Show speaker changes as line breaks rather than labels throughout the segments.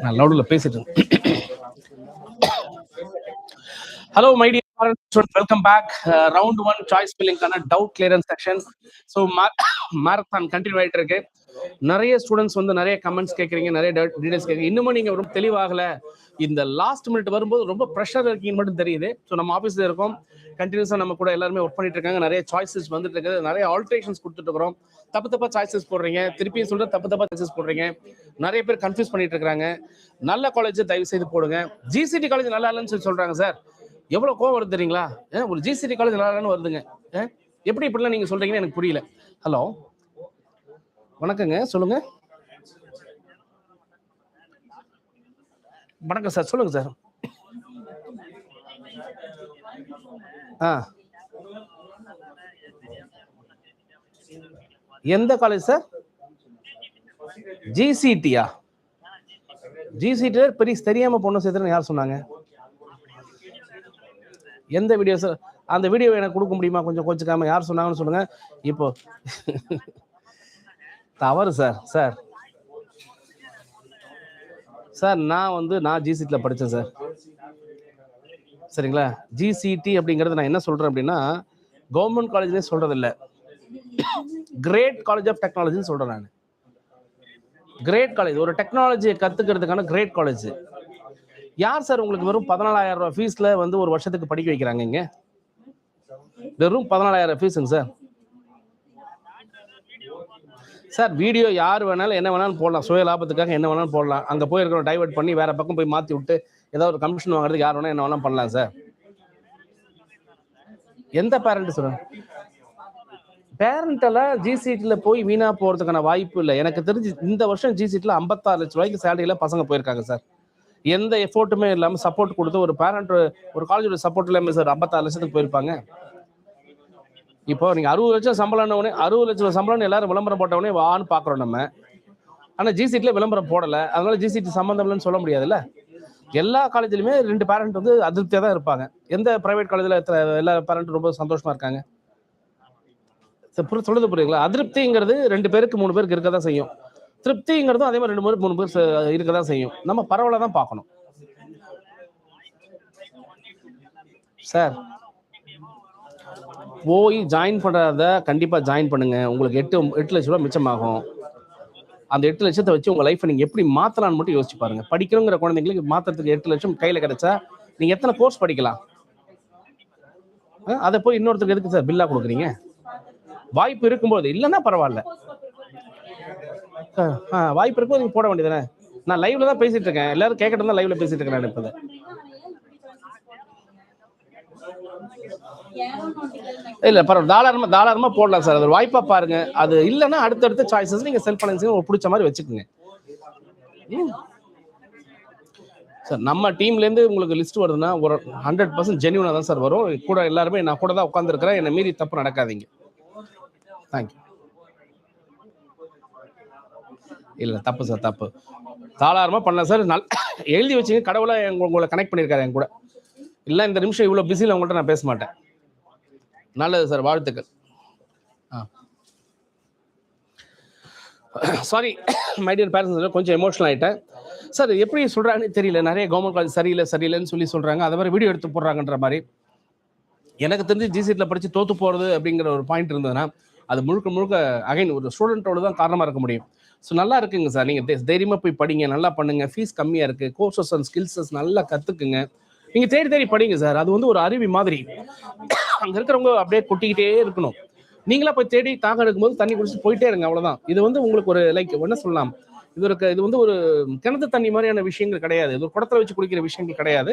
நான் லவுடில் பேசிட்டு hello my dear students, welcome back. Round 1 choice ஃபில்லிங்கான doubt clearance section. So marathon continue ஆகிட்டு இருக்கு. நிறைய ஸ்டூடெண்ட்ஸ் வந்து நிறைய கமெண்ட்ஸ் கேட்குறீங்க, நிறைய டீடைல்ஸ் கேட்குறீங்க. இன்னமும் நீங்கள் ரொம்ப தெளிவாகல, இந்த லாஸ்ட் மினிட் வரும்போது ரொம்ப ப்ரெஷர் இருக்கீங்கன்னு மட்டும் தெரியுது. ஸோ நம்ம ஆஃபீஸில் இருக்கோம், கண்டினியூஸாக நம்ம கூட எல்லாருமே ஒர்க் பண்ணிட்டு இருக்காங்க. நிறைய சாய்ஸஸ் வந்துட்டு இருக்குது, நிறைய ஆல்ட்ரேஷன்ஸ் கொடுத்துட்டு இருக்கிறோம். தப்பு சாய்ஸஸ் போடுறீங்க, திருப்பியும் சொல்ற தப்பு சாய்ஸஸ் போடுறீங்க. நிறைய பேர் கன்ஃபியூஸ் பண்ணிட்டு இருக்காங்க. நல்ல காலேஜ் தயவு செய்து போடுங்க. ஜிசிடி காலேஜ் நல்லா இல்லைன்னு சொல்லி சொல்றாங்க சார். எவ்வளவு கோவம் வருது தெரியுங்களா? ஒரு ஜிசிடி காலேஜ் நல்லா இல்லைன்னு வருதுங்க. எப்படி இப்படிலாம் நீங்க சொல்றீங்கன்னு எனக்கு புரியல. ஹலோ, வணக்கங்க, சொல்லுங்க. வணக்கம் சார், சொல்லுங்க சார். எந்த காலேஜ் சார்? ஜிசிடியா? ஜிசிடி பெரிய தெரியாம பொண்ணு சேர்த்துன்னு யார் சொன்னாங்க? எந்த வீடியோ சார்? அந்த வீடியோ எனக்கு கொடுக்க முடியுமா? கொஞ்சம் கோச்சுக்காம யார் சொன்னாங்கன்னு சொல்லுங்க. இப்போ தவறு சார். சார் சார் நான் ஜிசிடில படித்தேன் சார், சரிங்களா? ஜிசிடி அப்படிங்கிறது நான் என்ன சொல்றேன் அப்படின்னா, கவர்மெண்ட் காலேஜ்லேயே சொல்றது இல்லை, கிரேட் காலேஜ் ஆஃப் டெக்னாலஜின்னு சொல்றேன் நான். கிரேட் காலேஜ், ஒரு டெக்னாலஜியை கத்துக்கிறதுக்கான கிரேட் காலேஜ். யார் சார் உங்களுக்கு வெறும் 14,000 ரூபாய் ஃபீஸ்ல வந்து ஒரு வருஷத்துக்கு படிக்க வைக்கிறாங்க? இங்க வெறும் 14,000 ஃபீஸுங்க சார். சார் வீடியோ யார் வேணாலும் என்ன வேணாலும் போடலாம், சுய லாபத்துக்காக என்ன வேணாலும் போடலாம். அங்கே போய் இருக்கிற டைவர்ட் பண்ணி வேற பக்கம் போய் மாற்றி விட்டு ஏதாவது ஒரு கமிஷன் வாங்குறதுக்கு யார் வேணாலும் என்ன வேணாலும் பண்ணலாம் சார். எந்த பேரண்ட் சொல்றேன்? பேரண்டெல்லாம் ஜிசிடியில் போய் வீணா போகிறதுக்கான வாய்ப்பு இல்லை. எனக்கு தெரிஞ்சு இந்த வருஷம் ஜிசிடியில் 56 லட்சம் ரூபாய்க்கு சேலரியில் பசங்க போயிருக்காங்க சார். எந்த எஃபோர்ட்டுமே இல்லாமல் சப்போர்ட் கொடுத்து, ஒரு பேரண்ட் ஒரு காலேஜோட சப்போர்ட் இல்லாமல் சார் 56 லட்சத்துக்கு போயிருப்பாங்க. இப்போ நீங்க 60 லட்சம் சம்பளம்னு 60 லட்சம் சம்பளம்னு எல்லாரும் விளம்பரம் போட்டவனே வான்னு பாக்குறோம் நம்ம. ஆனா ஜிசிடில விளம்பரம் போடல, அதனால ஜிசிடி சம்பந்தம் இல்லைன்னு சொல்ல முடியாதுல்ல. எல்லா காலேஜ்லயுமே 2 பேரண்ட் வந்து அதிருப்தியா தான் இருப்பாங்க. எந்த பிரைவேட் காலேஜ்ல எல்லா பேரண்ட் ரொம்ப சந்தோஷமா இருக்காங்க? சொல்றது புரியுங்களா? அதிருப்திங்கிறது 2 பேருக்கு 3 பேருக்கு இருக்கதான் செய்யும். திருப்திங்கிறதும் அதே மாதிரி 2 பேருக்கு 3 பேர் இருக்கதான் செய்யும். நம்ம பரவலா தான் பார்க்கணும் சார். போய் ஜாயின் பண்றத கண்டிப்பா ஜாயின் பண்ணுங்க. உங்களுக்கு 8 லட்சம் ரூபாய் மிச்சமாகும். அந்த 8 லட்சத்தை வச்சு உங்க லைஃப் நீங்க எப்படி மாத்தலாம்னு மட்டும் யோசிச்சு பாருங்க. படிக்கணுங்கிற குழந்தைங்களுக்கு மாத்திரத்துக்கு 8 லட்சம் கையில கிடைச்சா நீங்க எத்தனை கோர்ஸ் படிக்கலாம்? அதை போய் இன்னொருத்தருக்கு எதுக்கு சார் பில்லா கொடுக்குறீங்க? வாய்ப்பு இருக்கும்போது, இல்லைன்னா பரவாயில்ல, வாய்ப்பு இருக்கும்போது நீங்க போட வேண்டியதானே. நான் லைவ்ல தான் பேசிட்டு இருக்கேன், எல்லாரும் கேட்கட்டும் தான் லைவ்ல பேசிட்டு இருக்கேன் நான். இப்போ இல்ல பரவாயில்ல, தாராளமா போடலாம் சார். அது ஒரு வாய்ப்பா பாருங்க. அது இல்லைன்னா அடுத்தடுத்த சாய்ஸஸ் நீங்க செல்ஃப் ஃபைனான்சிங் உங்களுக்கு பிடிச்ச மாதிரி வச்சுக்கோங்க சார். நம்ம டீம்ல இருந்து உங்களுக்கு லிஸ்ட் வருதுன்னா ஒரு 100% ஜென்யூனா தான் சார் வரும். கூட எல்லாருமே நான் கூட தான் உட்காந்துருக்கிறேன். என்னை மீறி தப்பு நடக்காதீங்க. தேங்க்யூ. இல்ல தப்பு சார், தப்பு. தாராளமா பண்ணலாம் சார். எழுதி வச்சுங்க, கடவுளை உங்களை கனெக்ட் பண்ணியிருக்காரு என் கூட. இல்ல இந்த நிமிஷம் இவ்வளவு பிஸியில் உங்கள்கிட்ட நான் பேச மாட்டேன். நல்லது சார், வாழ்த்துக்கள். சாரி மை டியர் பேரண்ட்ஸ், கொஞ்சம் எமோஷனல் ஆகிட்டேன் சார். எப்படி சொல்கிறாங்கன்னு தெரியல. நிறைய கவர்மெண்ட் காலேஜ் சரியில்லைன்னு சொல்லி சொல்கிறாங்க. அதை மாதிரி வீடியோ எடுத்து போடுறாங்கன்ற மாதிரி. எனக்கு தெரிஞ்சு ஜிசிடியில் படித்து தோற்று போகிறது அப்படிங்கிற ஒரு பாயிண்ட் இருந்ததுன்னா அது முழுக்க அகைன் ஒரு ஸ்டூடெண்ட்டோட தான் காரணமாக இருக்க முடியும். ஸோ நல்லா இருக்குங்க சார், நீங்கள் தைரியமாக போய் படிங்க, நல்லா பண்ணுங்கள். ஃபீஸ் கம்மியாக இருக்குது, கோர்சஸ் அண்ட் ஸ்கில்ஸஸ் நல்லா கற்றுக்குங்க. நீங்கள் தேடி படிங்க சார். அது வந்து ஒரு அருவி மாதிரி. அங்கே இருக்கிறவங்க அப்படியே கொட்டிக்கிட்டே இருக்கணும். நீங்களா போய் தேடி தாக்கம் எடுக்கும்போது தண்ணி குடிச்சு போயிட்டே இருங்க, அவ்வளோதான். இது வந்து உங்களுக்கு ஒரு லைக் என்ன சொல்லலாம், இது வந்து ஒரு கிணத்து தண்ணி மாதிரியான விஷயங்கள் கிடையாது. இது ஒரு குடத்துல வச்சு குடிக்கிற விஷயங்கள் கிடையாது.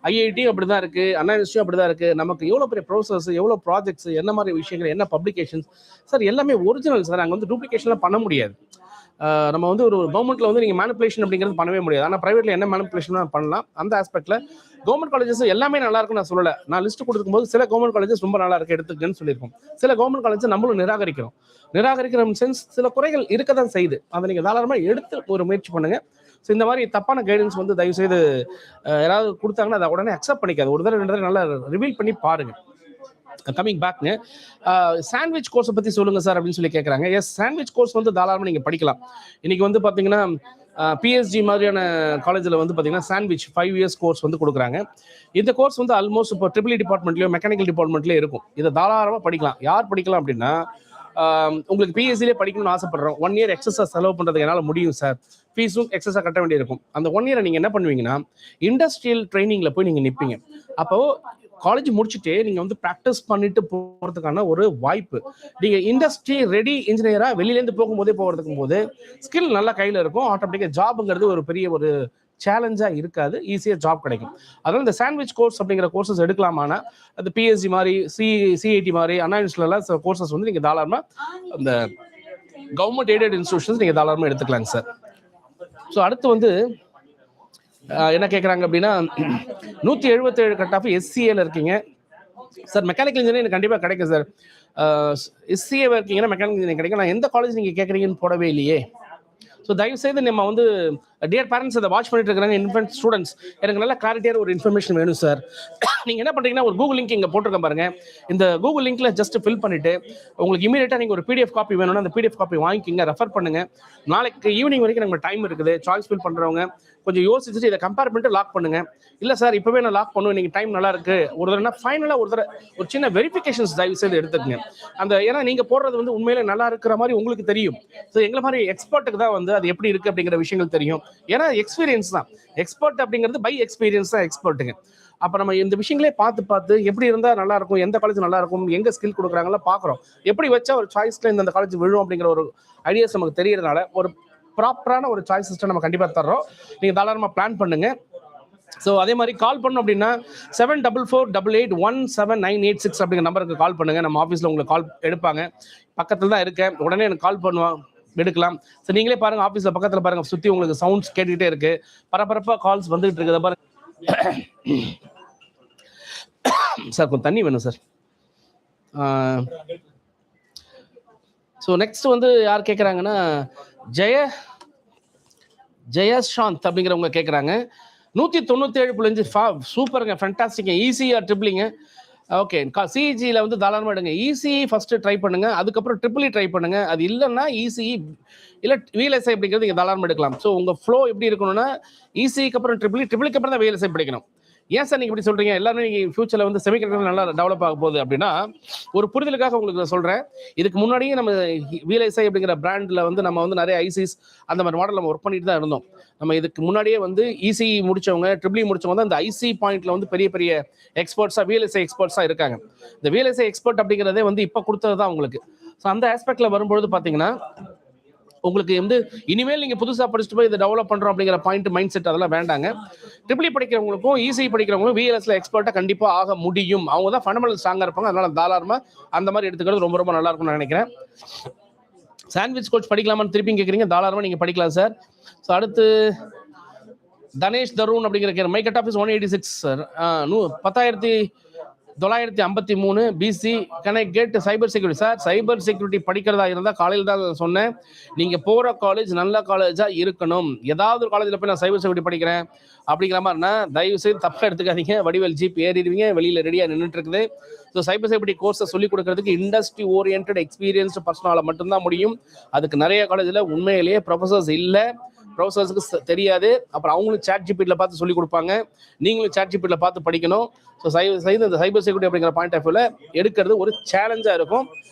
ஐஐடி அப்படிதான் இருக்கு, அண்ணா யூனிவர்சிட்டி அப்படிதான் இருக்கு. நமக்கு எவ்வளோ பெரிய ப்ரோசஸ், எவ்வளோ ப்ராஜெக்ட்ஸ், என்ன மாதிரி விஷயங்கள், என்ன பப்ளிகேஷன்ஸ் சார், எல்லாமே ஒரிஜினல் சார். அங்கே வந்து டூப்ளிகேஷன்லாம் பண்ண முடியாது. நம்ம வந்து ஒரு கவர்மெண்ட்ல வந்து நீங்க மேனிபுலேஷன் அப்படிங்கிறது பண்ணவே முடியாது. ஆனால் பிரைவேட்ல என்ன மேனிபுலேஷன் பண்ணலாம். அந்த ஆஸ்பெக்ட்ல கவர்மெண்ட் காலேஜஸ் எல்லாமே நல்லா இருக்குன்னு நான் சொல்லல. நான் லிஸ்ட் கொடுக்கும் போது சில கவர்மெண்ட் காலேஜஸ் ரொம்ப நல்லா இருக்கு எடுத்துக்கன்னு சொல்லியிருக்கோம். சில கவர்மெண்ட் காலேஜ் நம்மளும் நிராகரிக்கிற சென்ஸ் சில குறைகள் இருக்கதான் செய்யுது. அதை நீங்க தாராளமாக எடுத்து ஒரு முயற்சி பண்ணுங்க. ஸோ இந்த மாதிரி தப்பான கைடன்ஸ் வந்து தயவு செய்து யாராவது கொடுத்தாங்கன்னா அதை உடனே அக்செப்ட் பண்ணிக்காது. ஒரு தடவை 2 தடவை நல்லா ரிவீல் பண்ணி பாருங்க. கமிங் பேக்ங்க, சாண்ட்விச் கோர்ஸை பற்றி சொல்லுங்க சார் அப்படின்னு சொல்லி கேட்குறாங்க. எஸ், சாண்ட்விச் கோர்ஸ் வந்து தாராளமாக நீங்கள் படிக்கலாம். இன்னைக்கு வந்து பார்த்தீங்கன்னா பிஎஸ்ஜி மாதிரியான காலேஜில் வந்து பார்த்தீங்கன்னா சாண்ட்விச் 5 இயர்ஸ் கோர்ஸ் வந்து கொடுக்குறாங்க. இந்த கோர்ஸ் வந்து ஆல்மோஸ்ட் இப்போ ட்ரிபிள் டிபார்ட்மெண்ட்லையோ மெக்கானிக்கல் டிபார்ட்மெண்ட்லேயே இருக்கும். இதை தாராளமாக படிக்கலாம். யார் படிக்கலாம் அப்படின்னா, உங்களுக்கு பிஎஸ்சிலே படிக்கணும்னு ஆசைப்படுறோம், 1 இயர் எக்ஸஸாக செலவு பண்ணுறதுக்கு என்னால் முடியும் சார், ஃபீஸும் எக்ஸஸாக கட்ட வேண்டியிருக்கும். அந்த 1 இயரை நீங்கள் என்ன பண்ணுவீங்கன்னா இண்டஸ்ட்ரியல் ட்ரைனிங்கில் போய் நீங்கள் நிற்பீங்க. அப்போது காலேஜ் முடிச்சுட்டு நீங்கள் வந்து ப்ராக்டிஸ் பண்ணிட்டு போகிறதுக்கான ஒரு வாய்ப்பு. நீங்கள் இண்டஸ்ட்ரி ரெடி இன்ஜினியராக வெளியிலேருந்து போகும்போதே போகிறதுக்கும் ஸ்கில் நல்லா கையில் இருக்கும். ஆட்டோமேட்டிக்காக ஜாபுங்கிறது ஒரு பெரிய ஒரு சேலஞ்சாக இருக்காது, ஈஸியாக ஜாப் கிடைக்கும். அதனால் இந்த சாண்ட்விச் கோர்ஸ் அப்படிங்கிற கோர்சஸ் எடுக்கலாமானா அது பிஎஸ்சி மாதிரி சிஐடி மாதிரி அண்ணா யூனிவர்சிட்டியில் கோர்சஸ் வந்து நீங்கள் தாராளமாக அந்த கவர்மெண்ட் எய்டட் இன்ஸ்டிடியூஷன்ஸ் நீங்கள் தாராளமாக எடுத்துக்கலாங்க சார். ஸோ அடுத்து வந்து என்ன கேட்குறாங்க அப்படின்னா, 177 கட் ஆஃப் எஸ்சிஏல இருக்கீங்க சார், மெக்கானிக்கல் இன்ஜினியரிங் கண்டிப்பாக கிடைக்கும் சார். எஸ்சிஏ இருக்கீங்கன்னா மெக்கானிக்கல் இன்ஜினியரிங் கிடைக்கும். நான் எந்த காலேஜ் நீங்கள் கேட்குறீங்கன்னு போடவே இல்லையே. ஸோ தயவுசெய்து நம்ம வந்து டியர் பேரண்ட்ஸ் அதை வாட்ச் பண்ணிட்டு இருக்கிறாங்க, இன்ஃபென்ட் ஸ்டூடெண்ட்ஸ், எனக்கு நல்ல கிளாரிட்டியான ஒரு இன்ஃபர்மேஷன் வேணும் சார். நீங்கள் என்ன பண்ணுறீங்கன்னா, ஒரு கூகுள் லிங்க் இங்கே போட்டிருக்கேன் பாருங்க, இந்த கூகுள் லிங்க்ல ஜஸ்ட் ஃபில் பண்ணிட்டு உங்களுக்கு இமீடியட்டாக நீங்கள் ஒரு பிடிஎஃப் காப்பி வேணும்னா அந்த பிடிஎஃப் காப்பி வாங்கிக்கிங்க, ரெஃபர் பண்ணுங்க. நாளைக்கு ஈவினிங் வரைக்கும் நம்ம டைம் இருக்குது. சாய்ஸ் ஃபில் பண்ணுறவங்க கொஞ்சம் யோசிச்சுட்டு இதை கம்பேர் பண்ணிட்டு லாக் பண்ணுங்க. இல்லை சார் இப்போவே நான் லாக் பண்ணுவேன், நீங்கள் டைம் நல்லா இருக்கு, ஒரு தடவை ஃபைனலாக ஒரு சின்ன வெரிஃபிகேஷன்ஸ் தயவு செய்து எடுத்துக்கங்க. ஏன்னா நீங்கள் போடுறது வந்து உண்மையிலே நல்லா இருக்கிற மாதிரி உங்களுக்கு தெரியும். ஸோ எங்களை மாதிரி எக்ஸ்பர்ட்டுக்கு தான் வந்து அது எப்படி இருக்கு அப்படிங்கிற விஷயங்கள் தெரியும். ஏன்னா எக்ஸ்பீரியன்ஸ் தான் எக்ஸ்பர்ட் அப்படிங்கிறது, பை எக்ஸ்பீரியன்ஸ் தான் எக்ஸ்பர்ட்டுங்க. அப்போ நம்ம இந்த விஷயங்களே பார்த்து எப்படி இருந்தால் நல்லா இருக்கும், எந்த காலேஜ் நல்லா இருக்கும், எங்கே ஸ்கில் கொடுக்குறாங்களா பார்க்குறோம், எப்படி வச்சா ஒரு சாய்ஸ்ல இந்த காலேஜ் விழும் அப்படிங்கிற ஒரு ஐடியாஸ் நமக்கு தெரியறதுனால ஒரு ப்ராப்பரான ஒரு சாய்ஸ் சிஸ்டம் நம்ம கண்டிப்பாக தர்றோம். நீங்கள் தாராளமாக பிளான் பண்ணுங்க. ஸோ அதே மாதிரி கால் பண்ணணும் அப்படின்னா 7448817986 அப்படிங்கிற நம்பருக்கு கால் பண்ணுங்க. நம்ம ஆஃபீஸில் உங்களுக்கு கால் எடுப்பாங்க. பக்கத்தில் தான் இருக்கேன், உடனே எனக்கு கால் பண்ணுவாங்க, எடுக்கலாம். ஸோ நீங்களே பாருங்க, ஆஃபீஸில் பக்கத்தில் பாருங்க, சுற்றி உங்களுக்கு சவுண்ட்ஸ் கேட்டுக்கிட்டே இருக்கு, பரபரப்பாக கால்ஸ் வந்துகிட்டு இருக்குது பாருங்க. சார் கொஞ்சம் தண்ணி வேணும் சார். ஸோ நெக்ஸ்ட் வந்து யார் கேட்குறாங்கன்னா, ஜெயசாந்த் அப்படிங்கிறவங்க கேட்குறாங்க. 197.5 சூப்பருங்க, ஃபேண்டாஸ்டிங்க, ஈஸியாக ட்ரிபிளிங்க. ஓகே, சிஇஜியில் வந்து தாராளமாக எடுங்க. இசிஇ ஃபஸ்ட்டு ட்ரை பண்ணுங்க, அதுக்கப்புறம் ட்ரிபிள் ட்ரை பண்ணுங்க. அது இல்லைன்னா இசிஇ இல்லை விஎல்எஸ்ஐ அப்படிங்கிறது நீங்கள் தாராளமாக எடுக்கலாம். ஸோ உங்கள் ஃப்ளோ எப்படி இருக்கணும்னா இசிக்கு அப்புறம் ட்ரிபிளுக்கு அப்புறம் தான் விஎல்எஸ்ஐ படிக்கணும். ஏன் சார் நீங்கள் இப்படி சொல்கிறீங்க, எல்லாருமே நீங்கள் ஃபியூச்சரில் வந்து செமிகண்டக்டர் நல்லா டெவலப் ஆக போகுது அப்படின்னா, ஒரு புரிதலுக்காக உங்களுக்கு சொல்கிறேன். இதுக்கு முன்னாடியே நம்ம விஎல்எஸ்ஐ அப்படிங்கிற பிராண்டில் வந்து நம்ம வந்து நிறைய ஐசிஸ் அந்த மாதிரி மாடல் நம்ம ஒர்க் பண்ணிட்டு தான் இருந்தோம். நம்ம இதுக்கு முன்னாடியே வந்து இசிஇ முடிச்சவங்க, ட்ரிபிள் முடிச்சவங்க தான் இந்த ஐசி பாயிண்ட்ல வந்து பெரிய பெரிய எக்ஸ்பர்ட்ஸாக விஎல்எஸ்ஐ எக்ஸ்பர்ட்ஸாக இருக்காங்க. இந்த விஎல்எஸ்ஐ எக்ஸ்பர்ட் அப்படிங்கிறதே வந்து இப்போ கொடுத்தது தான் உங்களுக்கு. ஸோ அந்த ஆஸ்பெக்டில் வரும்பொழுது பார்த்தீங்கன்னா உங்களுக்கு வந்து இனிமேல் நீங்கள் புதுசாக படிச்சுட்டு போய் இதை டெவலப் பண்ணுறோம் அப்படிங்கிற பாயிண்ட் மைண்ட் செட் அதெல்லாம் வேண்டாங்க. ட்ரிபிள் படிக்கிறவங்களுக்கும் ஈஸி படிக்கிறவங்களுக்கும் விஎல்எஸ்ல எக்ஸ்பர்ட்டாக கண்டிப்பாக ஆக முடியும். அவங்க தான் ஃபண்டமெண்டல் ஸ்ட்ராங்காக இருப்பாங்க. அதனால தாராளமாக அந்த மாதிரி எடுத்துக்கிறது ரொம்ப ரொம்ப நல்லா இருக்கும்னு நினைக்கிறேன். சாண்ட்விச் கோச் படிக்கலாமான்னு திருப்பி கேட்குறீங்க, தாராளமாக நீங்கள் படிக்கலாம் சார். ஸோ அடுத்து தனேஷ் தருண் அப்படிங்கிற my cut off is 186 sir, 10,953 BC. Can I get cyber security sir? Cyber security படிக்கிறதா இருந்தால் காலையில் தான் சொன்னேன், நீங்கள் போகிற காலேஜ் நல்ல காலேஜாக இருக்கணும். ஏதாவது ஒரு காலேஜில் போய் நான் சைபர் செக்யூரிட்டி படிக்கிறேன் அப்படிங்கிற மாதிரினா தயவு செய்து தப்பாக எடுத்துக்காதீங்க. வடிவேல் ஜீப் ஏறிடுவீங்க, வெளியில் ரெடியாக நின்றுட்டு இருக்குது. ஸோ சைபர் செக்யூரிட்டி கோர்ஸை சொல்லிக் கொடுக்கறதுக்கு இண்டஸ்ட்ரி ஓரியன்ட் எக்ஸ்பீரியன்ஸ்டு பர்சனால மட்டும்தான் முடியும். அதுக்கு நிறைய காலேஜில் உண்மையிலேயே ப்ரொஃபசர்ஸ் இல்லை, ப்ரொஃபசர்ஸுக்கு தெரியாது. அப்புறம் அவங்களும் சாட் ஜிபிடியில் பார்த்து சொல்லிக் கொடுப்பாங்க, நீங்களும் சாட் ஜிபிடியில் பார்த்து படிக்கணும். ஸோ இந்த சைபர் செக்யூரிட்டி அப்படிங்கிற பாயிண்ட் ஆஃப் வியூவில் எடுக்கிறது ஒரு சேலஞ்சாக இருக்கும்.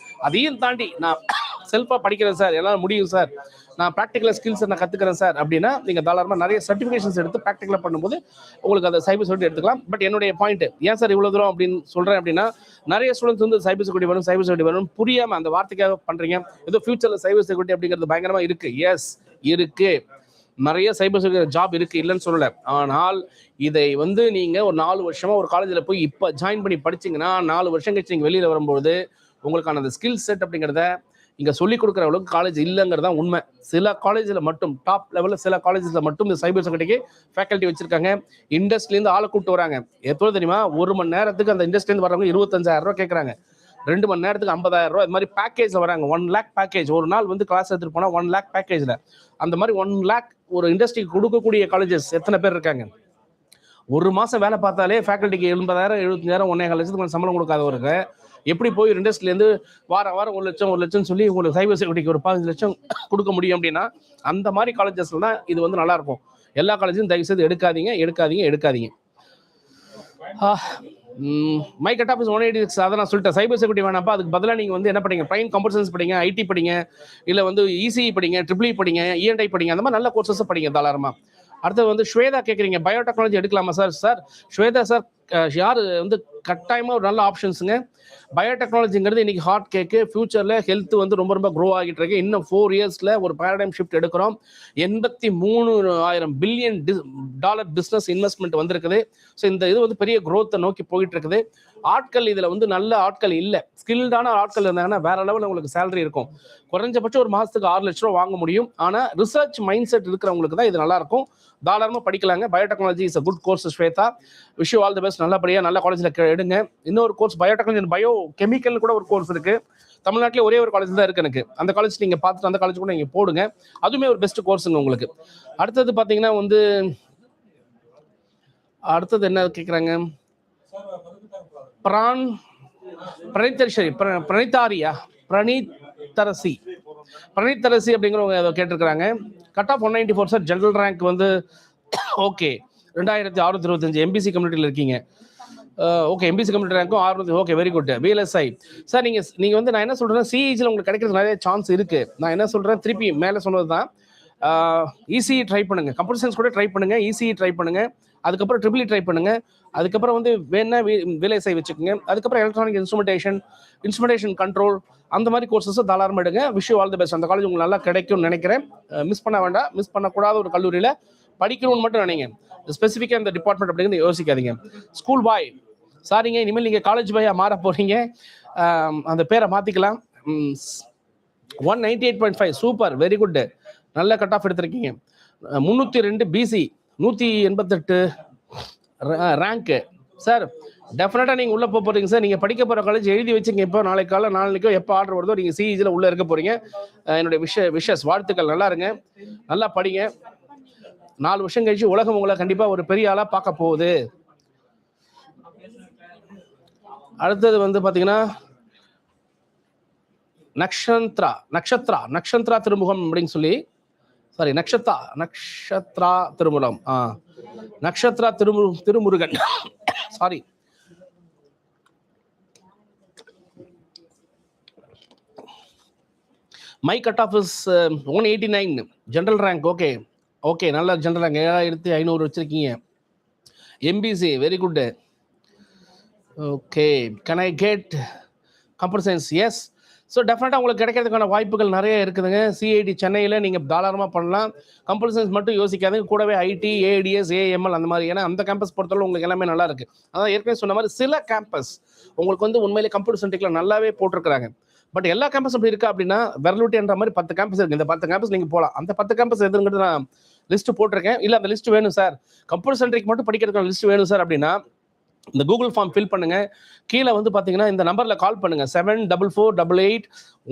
அதையும் தாண்டி நான் செல்ஃபாக படிக்கிறேன் சார், எல்லாம் முடியும் சார், நான் ப்ராக்டிக்கல் ஸ்கில்ஸை நான் கற்றுக்கிறேன் சார் அப்படின்னா நீங்கள் தாராளமாக நிறைய சர்டிஃபிகேஷன்ஸ் எடுத்து ப்ராக்டிக்கலாக பண்ணும்போது உங்களுக்கு அந்த சைபர் செக்யூரிட்டி எடுத்துக்கலாம். பட் என்னுடைய பாயிண்ட் ஏன் சார் இவ்வளோ தூரம் அப்படின்னு சொல்கிறேன் அப்படின்னா, நிறைய ஸ்டூடெண்ட்ஸ் வந்து சைபர் செக்யூரிட்டி வரும் புரியாமல் அந்த வார்த்தைக்காக பண்ணுறீங்க. ஏதோ ஃபியூச்சரில் சைபர் செக்யூரிட்டி அப்படிங்கிறது பயங்கரமாக இருக்குது. எஸ் இருக்குது, நிறைய சைபர் செக்யூரிட்டி ஜாப் இருக்குது, இல்லைன்னு சொல்லலை. ஆனால் இதை வந்து நீங்கள் ஒரு 4 வருஷமாக ஒரு காலேஜில் போய் இப்போ ஜாயின் பண்ணி படிச்சிங்கன்னா 4 வருஷம் கழிச்சு நீங்கள் வெளியில் வரும்போது உங்களுக்கான அந்த ஸ்கில் செட் அப்படிங்கிறத இங்கே சொல்லிக் கொடுக்குற அளவுக்கு காலேஜ் இல்லைங்கிறது தான் உண்மை. சில காலேஜில் மட்டும், டாப் லெவலில் சில காலேஜில் மட்டும் இந்த சைபர் செக்யூரிட்டிக்கு ஃபேக்கல்ட்டி வச்சிருக்காங்க. இண்டஸ்ட்ரிலேருந்து ஆளை கூப்பிட்டு வராங்க. எப்போ தெரியுமா, 1 மணி நேரத்துக்கு அந்த இண்டஸ்ட்ரிலேருந்து வரவங்க 25,000 ரூபா கேட்குறாங்க, 2 மணி நேரத்துக்கு 50,000 ரூபா. இது மாதிரி பேக்கேஜில் வராங்க. 1 lakh பேக்கேஜ், ஒரு நாள் வந்து கிளாஸ் எடுத்துகிட்டு போனால் 1 lakh பேக்கேஜில். அந்த மாதிரி 1 lakh ஒரு இண்டஸ்ட்ரிக்கு கொடுக்கக்கூடிய காலேஜஸ் எத்தனை பேர் இருக்காங்க? ஒரு மாதம் வேலை பார்த்தாலே ஃபேக்கல்ட்டிக்கு 80,000 75,000 1,4 லட்சத்துக்கு சம்பளம் கொடுக்காதவருக்கு எப்படி போய் இண்டஸ்ட்ரியிலேருந்து வாரம் 1 லட்சம் சொல்லி உங்களுக்கு சைபர் செக்யூரிட்டிக்கு ஒரு 15 லட்சம் கொடுக்க முடியும் அப்படின்னா அந்த மாதிரி காலேஜஸ்ல தான் இது வந்து நல்லா இருக்கும். எல்லா காலேஜும் தயவு செய்து எடுக்காதீங்க. My cut off is 186. அதை நான் சொல்லிட்டேன். சைபர் செக்யூரிட்டி வேணாப்பா, அதுக்கு பதிலாக நீங்கள் வந்து என்ன படிங்க, பிரைம் கம்ப்யூட்டர் சயின்ஸ் படிங்க, ஐடி படிங்க, இல்லை வந்து இசிஇ படிங்க, ட்ரிபிள் படிங்க, இஎன்ஐ படிங்க, அந்த மாதிரி நல்ல கோர்சஸ் படிங்க தாராளமாக. அடுத்தது வந்து ஸ்வேதா கேட்குறீங்க, பயோடெக்னாலஜி எடுக்கலாமா சார்? ஸ்வேதா சார் யார் வந்து கட்டாயமாக ஒரு நல்ல ஆப்ஷன்ஸுங்க. பயோடெக்னாலஜிங்கிறது இன்னைக்கு ஹாட் கேக்கு. ஃபியூச்சரில் ஹெல்த் வந்து ரொம்ப க்ரோ ஆகிட்டு இருக்கு. இன்னும் 4 இயர்ஸில் ஒரு பேரடைம் ஷிஃப்ட் எடுக்கிறோம். 83,000 பில்லியன் டாலர் பிஸ்னஸ் இன்வெஸ்ட்மெண்ட் வந்திருக்குது. ஸோ இந்த இது வந்து பெரிய க்ரோத்தை நோக்கி போயிட்டு இருக்குது. ஆட்கள் இதில் வந்து நல்ல ஆட்கள் இல்லை, ஸ்கில்டான ஆட்கள் இருந்தாங்கன்னா வேற லெவலில் உங்களுக்கு சேலரி இருக்கும். குறைஞ்சபட்சம் ஒரு மாதத்துக்கு 6 லட்ச ரூபா வாங்க முடியும். ஆனால் ரிசர்ச் மைண்ட் செட் இருக்கிறவங்களுக்கு தான் இது நல்லா இருக்கும். தாராளமாக படிக்கலாங்க. Biotechnology is a good course Swetha. Wish you all the best. நல்லபடியாக நல்ல காலேஜில் எடுங்க. இன்னொரு கோர்ஸ் பயோடெக்னாலஜி பயோ கெமிக்கல் கூட ஒரு கோர்ஸ் இருக்கு. தமிழ்நாட்டிலே ஒரே ஒரு காலேஜ் தான் இருக்கு எனக்கு. அந்த காலேஜ் நீங்கள் பார்த்துட்டு அந்த காலேஜ் கூட நீங்கள் போடுங்க. அதுவுமே ஒரு பெஸ்ட் கோர்ஸுங்க உங்களுக்கு. அடுத்தது பார்த்தீங்கன்னா வந்து அடுத்தது என்ன கேட்குறாங்க, பிரணீத்தரசி அப்படிங்கிறவங்க ஏதோ கேட்டிருக்கிறாங்க. Cut off 194 sir. General rank வந்து ஓகே 2625. எம்பிசி கம்யூனிட்டியில் இருக்கீங்க. ஓகே, எம்பிசி கம்யூனிட்டி ரேங்க்கும் 600. Okay, very good. BLSI sir. நீங்கள் வந்து நான் என்ன சொல்கிறேன்னா, சிஇஜியில் உங்களுக்கு கிடைக்கிறது நிறைய சான்ஸ் இருக்குது. நான் என்ன சொல்கிறேன், திருப்பி மேலே சொன்னது தான். இசிஇ ட்ரை பண்ணுங்க, கம்ப்யூட்டர் சயின்ஸ் கூட ட்ரை பண்ணுங்க, இசிஇ ட்ரை பண்ணுங்க, அதுக்கப்புறம் ட்ரிபிள் ட்ரை பண்ணுங்க, அதுக்கப்புறம் வந்து வேணா விஎல்எஸ்ஐ வச்சுக்கோங்க, அதுக்கப்புறம் எலக்ட்ரானிக் இன்ஸ்ட்ருமெண்டேஷன் கண்ட்ரோல், அந்த மாதிரி கோர்சஸ் தாராளமாக எடுங்க. Wish you all the best. அந்த காலேஜ் உங்களுக்கு நல்லா கிடைக்கும்னு நினைக்கிறேன். மிஸ் பண்ண வேண்டாம். மிஸ் பண்ணக்கூடாத ஒரு கல்லூரியில் படிக்கணும்னு மட்டும் நினைங்க. ஸ்பெசிஃபிக்காக இந்த டிபார்ட்மெண்ட் அப்படிங்கிறது யோசிக்காதீங்க. ஸ்கூல் பாய் சாரிங்க, இனிமேல் நீங்கள் காலேஜ் பாயாக மாற போறீங்க. அந்த பேரை மாற்றிக்கலாம். 198.5 சூப்பர், வெரி குட். நல்ல கட் ஆஃப் எடுத்திருக்கீங்க. 302 பிசி, 188 ரேங்க்கு சார். டெஃபினட்டாக நீங்கள் உள்ளே போகிறீங்க சார். நீங்கள் படிக்க போகிற காலேஜ் எழுதி வச்சுங்க. இப்போ நாளைக்கோ எப்போ ஆர்டர் வருதோ நீங்கள் சிஇஜியில் உள்ளே இருக்க போகிறீங்க. என்னுடைய விஷஸ் வாழ்த்துக்கள். நல்லா இருங்க, நல்லா படிங்க. 4 வருஷம் கழிச்சு உலகம் உங்களை கண்டிப்பாக ஒரு பெரிய ஆளாக பார்க்க போகுது. அடுத்தது வந்து பார்த்தீங்கன்னா நக்ஷத்ரா திருமுகம் அப்படின்னு சொல்லி, sorry Nakshatra Thirumugam, Nakshatra Thirumurugan, sorry. My cut off is 189 general rank. Okay, நல்ல ஜெனரல் ரேங்க் 7500 வச்சிருக்கீங்க. MBC, very good. Okay, can I get computer science? Yes. So டெஃபினட்டாக உங்களுக்கு கிடைக்கிறதுக்கான வாய்ப்புகள் நிறைய இருக்குதுங்க. சிஐடி சென்னையில் நீங்கள் தாராளமாக பண்ணலாம். கம்ப்யூட்டர் சயின்ஸ் மட்டும் யோசிக்காதுங்க, கூடவே ஐடி, ஏடிஎஸ், ஏஎம்எல் அந்த மாதிரி. ஏன்னா அந்த கேம்பஸ் பொறுத்தவரை உங்களுக்கு எல்லாமே நல்லா இருக்குது. அதான் ஏற்கனவே சொன்ன மாதிரி சில கேம்பஸ் உங்களுக்கு வந்து உண்மையிலே கம்ப்யூட்டர் சென்டரில் நல்லாவே போட்டிருக்கிறாங்க. பட் எல்லா கேம்பஸ் அப்படி இருக்கா அப்படின்னா, வெரலுட்டின்ற மாதிரி 10 கேம்பஸ் இருக்குது. இந்த 10 கேம்பஸ் நீங்கள் போகலாம். அந்த 10 கேம்பஸ் எதுங்கிறது நான் லிஸ்ட் போட்டிருக்கேன். இல்லை அந்த லிஸ்ட் வேணும் சார், கம்ப்யூட்டர் சென்டருக்கு மட்டும் படிக்கிறதுக்கான லிஸ்ட் வேணும் சார் அப்படின்னா இந்த கூகுள் ஃபார்ம் ஃபில் பண்ணுங்க. கீழே வந்து பார்த்தீங்கன்னா இந்த நம்பரில் கால் பண்ணுங்க. 74488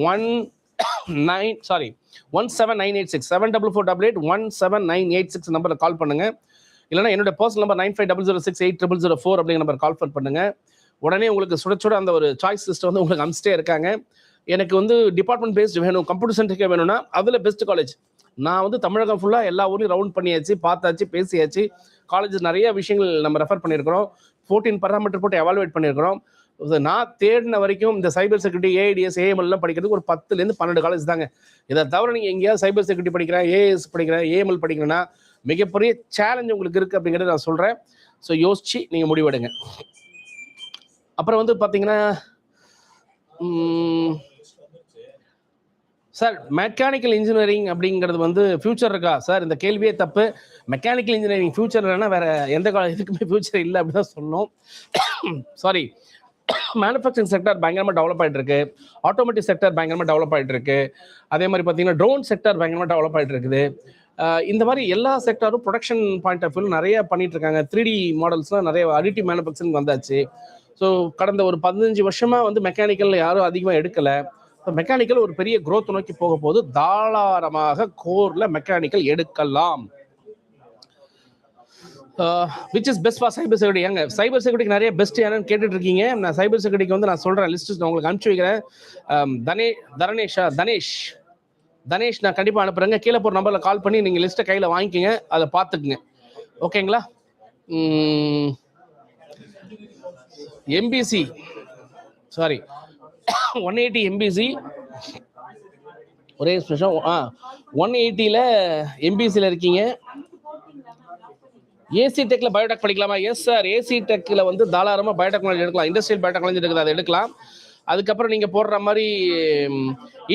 17986 நம்பரில் கால் பண்ணுங்க. இல்லைன்னா என்னோட பர்சனல் நம்பர் 9500680004 அப்படிங்கிற நம்பர் கால் பண்ணுங்க. உடனே உங்களுக்கு சுட அந்த ஒரு சாய்ஸ் லிஸ்ட் வந்து உங்களுக்கு அனுப்பிச்சிட்டே இருக்காங்க. எனக்கு வந்து டிபார்ட்மெண்ட் பேஸ்ட் வேணும், கம்ப்யூட்டர் சென்டருக்கே வேணும்னா அதில் பெஸ்ட் காலேஜ். நான் வந்து தமிழகம் ஃபுல்லாக எல்லா ஊர்லையும் ரவுண்ட் பண்ணியாச்சு, பார்த்தாச்சு, பேசியாச்சு. காலேஜஸ் நிறைய விஷயங்கள் நம்ம ரெஃபர் பண்ணியிருக்கிறோம். 14 பராமீட்டர் போட்டு எவாலுவேட் பண்ணியிருக்கிறோம். நான் தேடின வரைக்கும் இந்த சைபர் செக்யூரிட்டி, ஏடிஎஸ், ஏஎம்எல்லாம் படிக்கிறதுக்கு ஒரு 10லேருந்து 12 காலேஜ் தாங்க. இதை தவிர நீங்கள் எங்கேயாவது சைபர் செக்யூரிட்டி படிக்கிறேன், ஏஎஸ் படிக்கிறேன், ஏஎம்எல் படிக்கிறேன்னா மிகப்பெரிய சேலஞ்ச் உங்களுக்கு இருக்குது அப்படிங்கிறத நான் சொல்கிறேன். ஸோ யோசிச்சு நீங்கள் முடிவெடுங்க. அப்புறம் வந்து பார்த்தீங்கன்னா சார் மெக்கானிக்கல் இன்ஜினியரிங் அப்படிங்கிறது வந்து ஃபியூச்சர் இருக்கா சார்? இந்த கேள்வியே தப்பு. மெக்கானிக்கல் இன்ஜினியரிங் ஃபியூச்சர் இல்லைன்னா வேற எந்த இதுக்குமே ஃபியூச்சர் இல்லை அப்படின்னு தான் சொல்லணும். சாரி, மேனுஃபேக்சரிங் செக்டர் பயங்கரமாக டெவலப் ஆகிட்டு இருக்கு, ஆட்டோமேட்டிக் செக்டர் பயங்கரமாக டெவலப் ஆகிட்டு இருக்கு, அதே மாதிரி பார்த்தீங்கன்னா ட்ரோன் செக்டர் பயங்கரமாக டெவலப் ஆகிட்டு இருக்குது. இந்த மாதிரி எல்லா செக்டரும் ப்ரொடக்ஷன் பாயிண்ட் ஆஃப் வியூ நிறைய பண்ணிட்டு இருக்காங்க. 3D மாடல்ஸ்லாம் நிறைய அடிட்டிவ் மேனுஃபேக்சரிங் வந்தாச்சு. ஸோ கடந்த ஒரு 15 வருஷமா வந்து மெக்கானிக்கல் யாரும் அதிகமாக எடுக்கலை. மெக்கானிக்கல் ஒரு பெரிய growth நோக்கி போக போது தாராளமாக கோர்ல மெக்கானிக்கல் எடுக்கலாம். Which is best for cyber security? ஏங்க சைபர் செக்யூரிட்டிக்கு நிறைய பெஸ்ட் என்னன்னு கேட்டுட்டு இருக்கீங்க. நான் சைபர் செக்யூரிட்டிக்கு வந்து நான் சொல்கிறேன், லிஸ்ட் நான் உங்களுக்கு அனுப்பிச்சி வைக்கிறேன். தனேஷ் நான் கண்டிப்பாக அனுப்புகிறேங்க. கீழே போகிற நம்பரில் கால் பண்ணி நீங்கள் லிஸ்ட்டை கையில் வாங்கிக்கோங்க, அதை பார்த்துக்குங்க. ஓகேங்களா? எம்பிசி சாரி 180 எம்பிசி ஒரே ஸ்பெஷல் 180ல் எம்பிசியில் இருக்கீங்க. ஏசி டெக்ல பயோடெக் படிக்கலாமா? எஸ் சார், ஏசி டெக்ல வந்து தாராளமாக பயோடெக்னாலஜி எடுக்கலாம். இண்டஸ்ட்ரியல் பயோடெக்னாலஜி இருக்குது, அதை எடுக்கலாம். அதுக்கப்புறம் நீங்கள் போடுற மாதிரி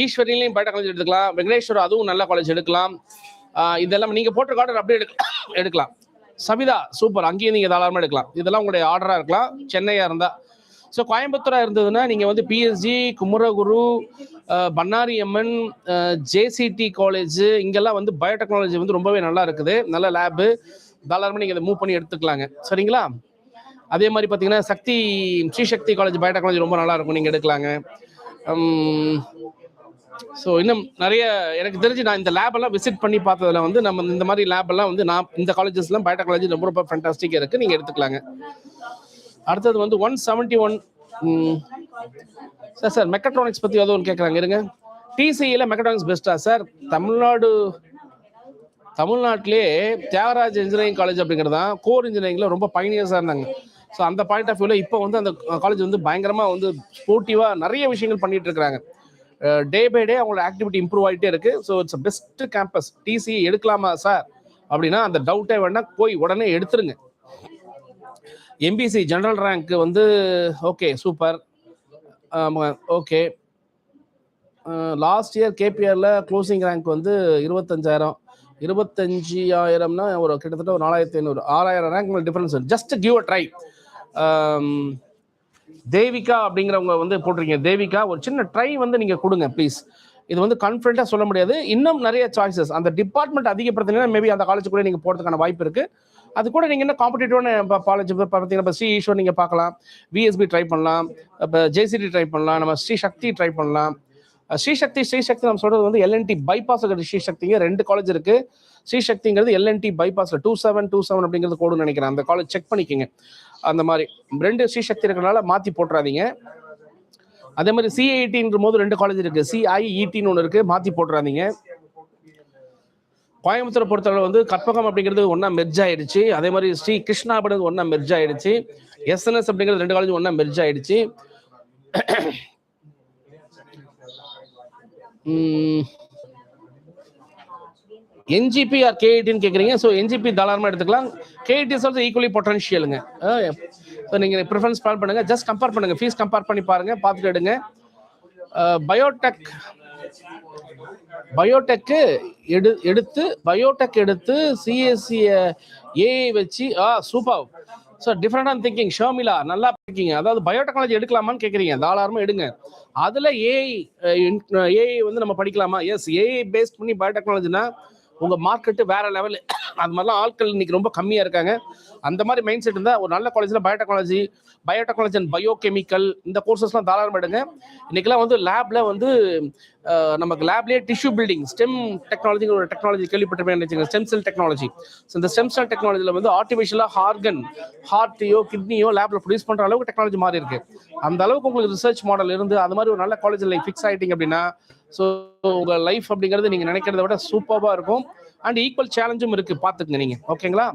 ஈஸ்வரிலையும் பயோடெக்னாலஜி எடுத்துக்கலாம். வெங்கடேஸ்வரம் அதுவும் நல்ல காலேஜ் எடுக்கலாம். இதெல்லாம் நீங்கள் போட்ட ஆர்டர் அப்படியே எடுக்கலாம். சவிதா சூப்பர், அங்கேயும் நீங்கள் தாராளமாக எடுக்கலாம். இதெல்லாம் உங்களுடைய ஆர்டராக இருக்கலாம் சென்னையாக இருந்தால். ஸோ கோயம்புத்தூராக இருந்ததுன்னா நீங்கள் வந்து பிஎஸ்ஜி, குமரகுரு, பன்னாரி அம்மன், ஜேசிடி காலேஜ், இங்கெல்லாம் வந்து பயோடெக்னாலஜி வந்து ரொம்பவே நல்லா இருக்குது, நல்ல லேபு, தாராளமாக நீங்கள் இதை மூவ் பண்ணி எடுத்துக்கலாங்க. சரிங்களா? அதே மாதிரி பார்த்தீங்கன்னா ஸ்ரீசக்தி காலேஜ் பயோடெக்னாலஜி ரொம்ப நல்லா இருக்கும், நீங்கள் எடுக்கலாங்க. ஸோ இன்னும் நிறைய எனக்கு தெரிஞ்சு நான் இந்த லேபெல்லாம் விசிட் பண்ணி பார்த்ததுல வந்து நம்ம இந்த மாதிரி லேபெல்லாம் வந்து நான் இந்த காலேஜஸ்லாம் பயோடெக்னாலஜி ரொம்ப ரொம்ப ஃபேண்டாஸ்டிக்காக இருக்குது, நீங்கள் எடுத்துக்கலாங்க. அடுத்தது வந்து 171 சார் மெக்கட்ரானிக்ஸ் பற்றி ஏதோ ஒன்று கேட்குறாங்க, இருங்க. டிசிஇல மெக்கட்ரானிக்ஸ் பெஸ்ட்டா சார்? தமிழ்நாட்டிலே தியாகராஜ் இன்ஜினியரிங் காலேஜ் அப்படிங்கிறது தான் கோர் இன்ஜினியரிங்கில் ரொம்ப பைனியர்ஸாக இருந்தாங்க. ஸோ அந்த பாயிண்ட் ஆஃப் வியூவில் இப்போ வந்து அந்த காலேஜ் வந்து பயங்கரமாக வந்து ஸ்போர்ட்டிவாக நிறைய விஷயங்கள் பண்ணிட்டு இருக்கிறாங்க. டே பை டே அவங்களோட ஆக்டிவிட்டி இம்ப்ரூவ் ஆகிட்டே இருக்கு. So it's best campus. TCE எடுக்கலாமா சார் அப்படின்னா அந்த டவுட்டே வேண்டாம், போய் உடனே எடுத்துருங்க. எம்பிசி ஜெனரல் ரேங்க் வந்து okay super. Okay, last year கேபிஆரில் க்ளோசிங் ரேங்க் வந்து 25,000னா ஒரு கிட்டத்தட்ட ஒரு 4,500 6,000 rank difference. Just give a try. Devika அப்படிங்கிறவங்க வந்து போட்டிருக்கீங்க. தேவிகா ஒரு சின்ன ட்ரை வந்து நீங்கள் கொடுங்க ப்ளீஸ். இது வந்து கான்ஃபிடென்ட்டாக சொல்ல முடியாது, இன்னும் நிறைய சாய்ஸஸ். அந்த டிபார்ட்மெண்ட் அதிகப்படுத்தினா மேபி அந்த காலேஜ் கூட நீங்கள் போகிறதுக்கான வாய்ப்பு இருக்குது. அது கூட நீங்கள் என்ன காம்படிட்டிவான காலேஜ் பார்த்தீங்கன்னா இப்போ ஸ்ரீ ஈஸ்வர் நீங்கள் பார்க்கலாம், விஎஸ்பி ட்ரை பண்ணலாம், இப்போ ஜேசிடி ட்ரை பண்ணலாம், நம்ம ஸ்ரீசக்தி ட்ரை பண்ணலாம். ஸ்ரீசக்தி நம்ம சொல்கிறது வந்து எல்என்டி பைபாஸ் ஸ்ரீசக்திங்க 2 காலேஜ் இருக்குது. ஸ்ரீசக்திங்கிறது எல்என்டி பைபாஸில் 2727 அப்படிங்கிறது கோடுன்னு நினைக்கிறேன். அந்த காலேஜ் செக் பண்ணிக்கோங்க. அந்த மாதிரி 2 ஸ்ரீசக்தி இருக்கிறனால மாற்றி போட்டுறாதீங்க. அதே மாதிரி சிஐடின்ற போது 2 காலேஜ் இருக்குது, சிஐஇடின்னு ஒன்று இருக்குது, மாற்றி போட்டுறாதீங்க. கோயம்புத்தூரை பொறுத்தவரை வந்து கற்பகம் அப்படிங்கிறது ஒன்றா மெர்ஜ் ஆயிடுச்சு. அதே மாதிரி ஸ்ரீ கிருஷ்ணா அப்படிங்கிறது ஒன்றா மெர்ஜ் ஆயிடுச்சு. எஸ்என்எஸ் அப்படிங்கிறது 2 காலேஜ் ஒன்றா மெர்ஜ் ஆயிடுச்சு. என்ஜிபி ஆர் கேஐடின்னு கேட்குறீங்க. ஸோ என்ஜிபி தாராளமாக எடுத்துக்கலாம். கேஐடி இஸ் ஆல்சோ ஈக்குவலி பொட்டன்ஷியலுங்க. ஸோ நீங்கள் ப்ரிஃபரன்ஸ் பிளான் பண்ணுங்கள், ஜஸ்ட் கம்பேர் பண்ணுங்கள், ஃபீஸ் கம்பேர் பண்ணி பாருங்கள், பார்த்துட்டு எடுங்க. பயோடெக் எடுத்து சிஎஸ்சி ஏஐ வச்சு சூப்பர். ஸோ டிஃப்ரெண்டான திங்கிங். ஷர்மிளா நல்லா இருக்கீங்க. அதாவது பயோடெக்னாலஜி எடுக்கலாமான்னு கேட்குறீங்க, தாராளமாக எடுங்க. அதில் ஏஐ வந்து நம்ம படிக்கலாமா? எஸ், ஏஐ பேஸ்ட் பண்ணி பயோடெக்னாலஜினா உங்கள் மார்க்கெட்டு வேற லெவல். அது மாதிரிலாம் ஆட்கள் இன்னைக்கு ரொம்ப கம்மியாக இருக்காங்க. அந்த மாதிரி மைண்ட் செட் இருந்தால் ஒரு நல்ல காலேஜில் பயோடெக்னாலஜி அண்ட் பயோகெமிக்கல் இந்த கோர்சஸ்லாம் தாராளமாக எடுங்க. இன்னைக்கெல்லாம் வந்து லேப்ல வந்து நமக்கு லேப்லேயே டிஷ்யூ பில்டிங் ஸ்டெம் டெக்னாலஜிங்கிற ஒரு டெக்னாலஜி கேள்விப்பட்டிருப்பேன், ஸ்டெம் செல் டெக்னாலஜி. ஸோ இந்த ஸ்டெம் செல் டெக்னாலஜியில் வந்து ஆர்டிஃபிஷியலாக ஹார்ட்டையோ கிட்னியோ லேப்ல ப்ரொடியூஸ் பண்ணுற அளவுக்கு டெக்னாலஜி மாறி இருக்கு. அந்த அளவுக்கு உங்களுக்கு ரிசர்ச் மாடல் இருந்து அது மாதிரி ஒரு நல்ல காலேஜில் ஃபிக்ஸ் ஆகிட்டீங்க அப்படின்னா ஸோ உங்கள் லைஃப் அப்படிங்கிறது நீங்கள் நினைக்கிறத விட சூப்பராக இருக்கும். அண்ட் ஈக்குவல் சேலஞ்சும் இருக்குது, பார்த்துக்குங்க நீங்கள். ஓகேங்களா?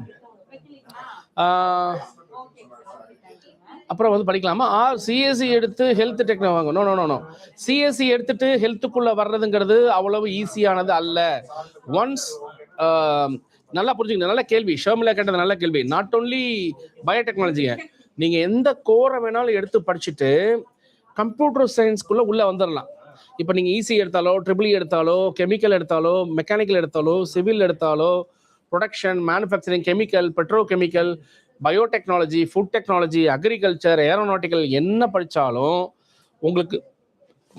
அப்புறம் வந்து படிக்கலாமா? சிஎஸ்சி எடுத்து ஹெல்த் டெக்னாலஜி நோ. சிஎஸ்சி எடுத்துட்டு ஹெல்த்துக்குள்ளே வர்றதுங்கிறது அவ்வளவு ஈஸியானது அல்ல. ஒன்ஸ் நல்லா புரிஞ்சுக்கணும். நல்ல கேள்வி ஷர்மிளா கேட்டது, நல்ல கேள்வி. நாட் ஓன்லி பயோடெக்னாலஜியை நீங்கள் எந்த கோரை வேணாலும் எடுத்து படிச்சுட்டு கம்ப்யூட்டர் சயின்ஸ்குள்ளே உள்ளே வந்துடலாம். இப்போ நீங்கள் ஈசி எடுத்தாலோ, ட்ரிபிள் எடுத்தாலோ, கெமிக்கல் எடுத்தாலோ, மெக்கானிக்கல் எடுத்தாலோ, சிவில் எடுத்தாலோ, production, manufacturing, chemical, petrochemical, biotechnology, food technology, agriculture, aeronautical என்ன படித்தாலும் உங்களுக்கு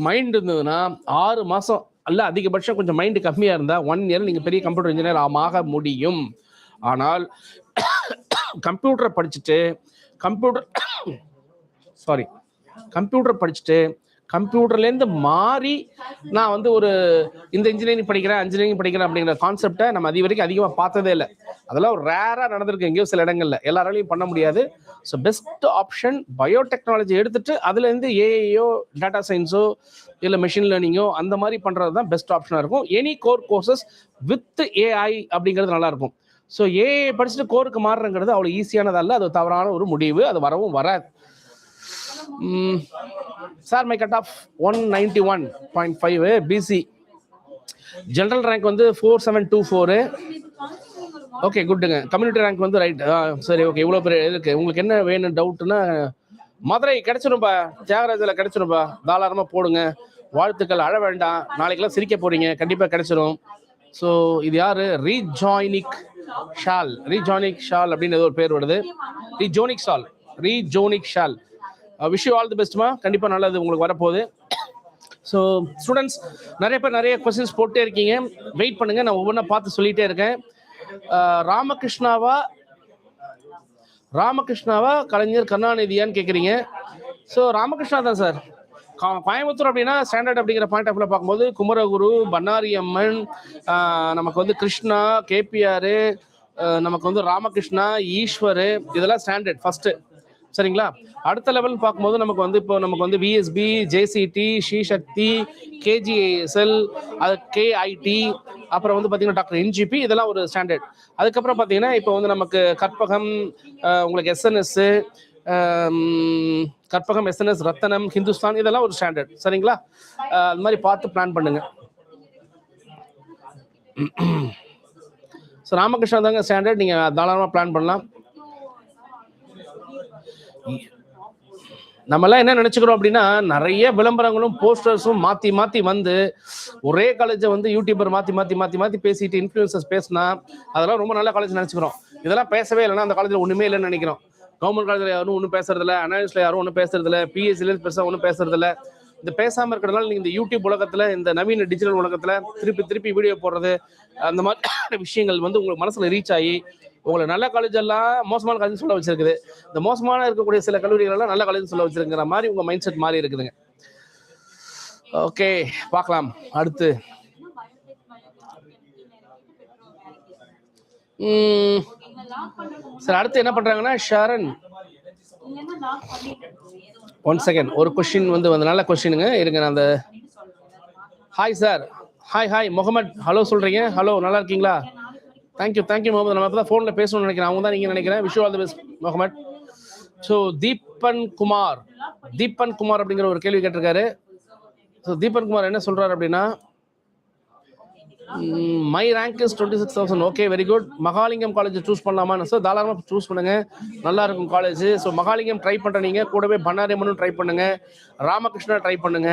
மைண்ட் இருந்ததுன்னா 6 மாதம் அல்ல அதிகபட்சம் கொஞ்சம் மைண்டு கம்மியாக இருந்தால் 1 இயர் நீங்கள் பெரிய கம்ப்யூட்டர் இன்ஜினியர் ஆக முடியும். ஆனால் கம்ப்யூட்டரை படிச்சுட்டு கம்ப்யூட்டர்லேருந்து மாறி நான் வந்து ஒரு இந்த இன்ஜினியரிங் படிக்கிறேன் அப்படிங்கிற கான்செப்டை நம்ம அது வரைக்கும் அதிகமாக பார்த்ததே இல்லை. அதெல்லாம் ஒரு ரேராக நடந்திருக்கு எங்கேயோ சில இடங்கள்ல, எல்லாராலையும் பண்ண முடியாது. ஸோ பெஸ்ட் ஆப்ஷன் பயோடெக்னாலஜி எடுத்துட்டு அதுலேருந்து ஏஐயோ டேட்டா சயின்ஸோ இல்லை மிஷின் லேர்னிங்கோ அந்த மாதிரி பண்ணுறது தான் பெஸ்ட் ஆப்ஷனாக இருக்கும். Any core courses with AI அப்படிங்கிறது நல்லாயிருக்கும். ஸோ ஏஐ படிச்சுட்டு கோருக்கு மாறுறங்கிறது அவ்வளோ ஈஸியானதல்ல, அது தவறான ஒரு முடிவு, அது வரவும் வராது. Sir my cut off 191.5 BC, general rank வந்து 4724. ஓகே குட்டுங்க. கம்யூனிட்டி ரேங்க் வந்து ரைட். சரி ஓகே, இவ்வளோ பெரிய இருக்கு. உங்களுக்கு என்ன வேணும் டவுட்னா, மதுரை கிடைச்சிரும்பா, தியாகராஜில் கிடைச்சிரும்பா, தாராளமாக போடுங்க. வாழ்த்துக்கள், அழ வேண்டாம், நாளைக்கெல்லாம் சிரிக்க போறீங்க, கண்டிப்பாக கிடைச்சிரும். ஸோ இது யாரு? ரீஜாய்னிக் ஷால் அப்படின்னு ஏதோ ஒரு பேர் வருது. ரீஜோனிக் ஷால். விஷ் யூ ஆல் தி பெஸ்ட்மா, கண்டிப்பாக நல்லது உங்களுக்கு வரப்போகுது. ஸோ ஸ்டூடெண்ட்ஸ் நிறைய பேர் நிறைய கொஸ்டின்ஸ் போட்டே இருக்கீங்க, வெயிட் பண்ணுங்க, நான் ஒவ்வொன்றா பார்த்து சொல்லிட்டே இருக்கேன். ராமகிருஷ்ணாவா கலைஞர் கருணாநிதியான்னு கேட்குறீங்க. ஸோ ராமகிருஷ்ணா தான் சார். கோயம்புத்தூர் அப்படின்னா ஸ்டாண்டர்ட் அப்படிங்கிற பாயிண்ட் ஆஃப் வியூல பார்க்கும்போது குமரகுரு, பண்ணாரி அம்மன், நமக்கு வந்து கிருஷ்ணா, கேபிஆர், நமக்கு வந்து ராமகிருஷ்ணா, ஈஸ்வர், இதெல்லாம் ஸ்டாண்டர்ட் ஃபர்ஸ்ட். சரிங்களா? அடுத்த லெவல் பார்க்கும்போது நமக்கு வந்து விஎஸ்பி, ஜேசிடி, ஸ்ரீசக்தி, கேஜிஎஸ்எல், அது கேஐடி, அப்புறம் வந்து பார்த்தீங்கன்னா டாக்டர் என்ஜிபி, இதெல்லாம் ஒரு ஸ்டாண்டர்ட். அதுக்கப்புறம் பார்த்தீங்கன்னா இப்போ வந்து நமக்கு கற்பகம், உங்களுக்கு எஸ்என்எஸ், கற்பகம், எஸ்என்எஸ், ரத்தனம், ஹிந்துஸ்தான், இதெல்லாம் ஒரு ஸ்டாண்டர்ட். சரிங்களா? அது மாதிரி பார்த்து பிளான் பண்ணுங்க. ஸோ ராமகிருஷ்ணா தாங்க ஸ்டாண்டர்ட், நீங்கள் தாராளமாக பிளான் பண்ணலாம். நம்மளாம் என்ன நினைச்சுக்கிறோம் அப்படின்னா, நிறைய விளம்பரங்களும் போஸ்டர்ஸும் மாற்றி மாற்றி வந்து ஒரே காலேஜை வந்து யூடியூபர் மாற்றி பேசிட்டு இன்ஃப்ளூயன்சர்ஸ் பேசினா அதெல்லாம் ரொம்ப நல்ல காலேஜ் நினச்சிக்கிறோம். இதெல்லாம் பேசவே இல்லைன்னா அந்த காலேஜில் ஒன்றுமே இல்லைன்னு நினைக்கிறோம். கவர்மெண்ட் காலேஜில் யாரும் ஒன்றும் பேசுறதில்ல, அனாலிஸ்டில் யாரும் ஒன்றும் பேசுறதில்ல, பிஎஸ்சியில் பெருசாக ஒன்றும் பேசுறதில்ல. இந்த பேசாமல் இருக்கிறதுனால நீங்கள் இந்த யூடியூப் உலகத்தில், இந்த நவீன டிஜிட்டல் உலகத்தில் திருப்பி வீடியோ போடுறது, அந்த மாதிரி விஷயங்கள் வந்து உங்களுக்கு மனசில் ரீச் ஆகி உங்களை நல்ல காலேஜ் எல்லாம் மோசமான காலேஜ் சொல்ல வச்சிருக்குது. இந்த மோசமான இருக்கக்கூடிய சில கல்லூரிகள் எல்லாம் நல்ல காலேஜ் சொல்ல வச்சிருக்கிற மாதிரி உங்க மைண்ட் செட் மாறி இருக்குதுங்க. ஓகே, பார்க்கலாம் அடுத்து. சார் அடுத்து என்ன பண்றாங்கன்னா, ஷரண், ஒன் செகண்ட், ஒரு கொஸ்டின் வந்து நல்ல கொஸ்டினுங்க, இருங்க நான் அந்த. Hi sir, hi Mohammed, hello சொல்றீங்க. ஹலோ, நல்லா இருக்கீங்களா? தேங்க்யூ முகமது. நம்ம அப்போ தான் ஃபோனில் பேசணும்னு நினைக்கிறேன், அவங்க தான் நீங்கள் நினைக்கிறேன். Wish you all the best Mohammed. So Deepan Kumar அப்படிங்கிற ஒரு கேள்வி கேட்டிருக்காரு. ஸோ தீபன் குமார் என்ன சொல்றாரு அப்படின்னா, my rank is 26,000. Okay, very good. Mahalingam college choose பண்ணலாமான்னு சார் தாராளமாக சூஸ் பண்ணுங்க, நல்லா இருக்கும் காலேஜ். ஸோ மகாலிங்கம் ட்ரை பண்ணுற நீங்கள் கூடவே பண்ணாரியம்மனும் ட்ரை பண்ணுங்க, ராமகிருஷ்ணா ட்ரை பண்ணுங்க.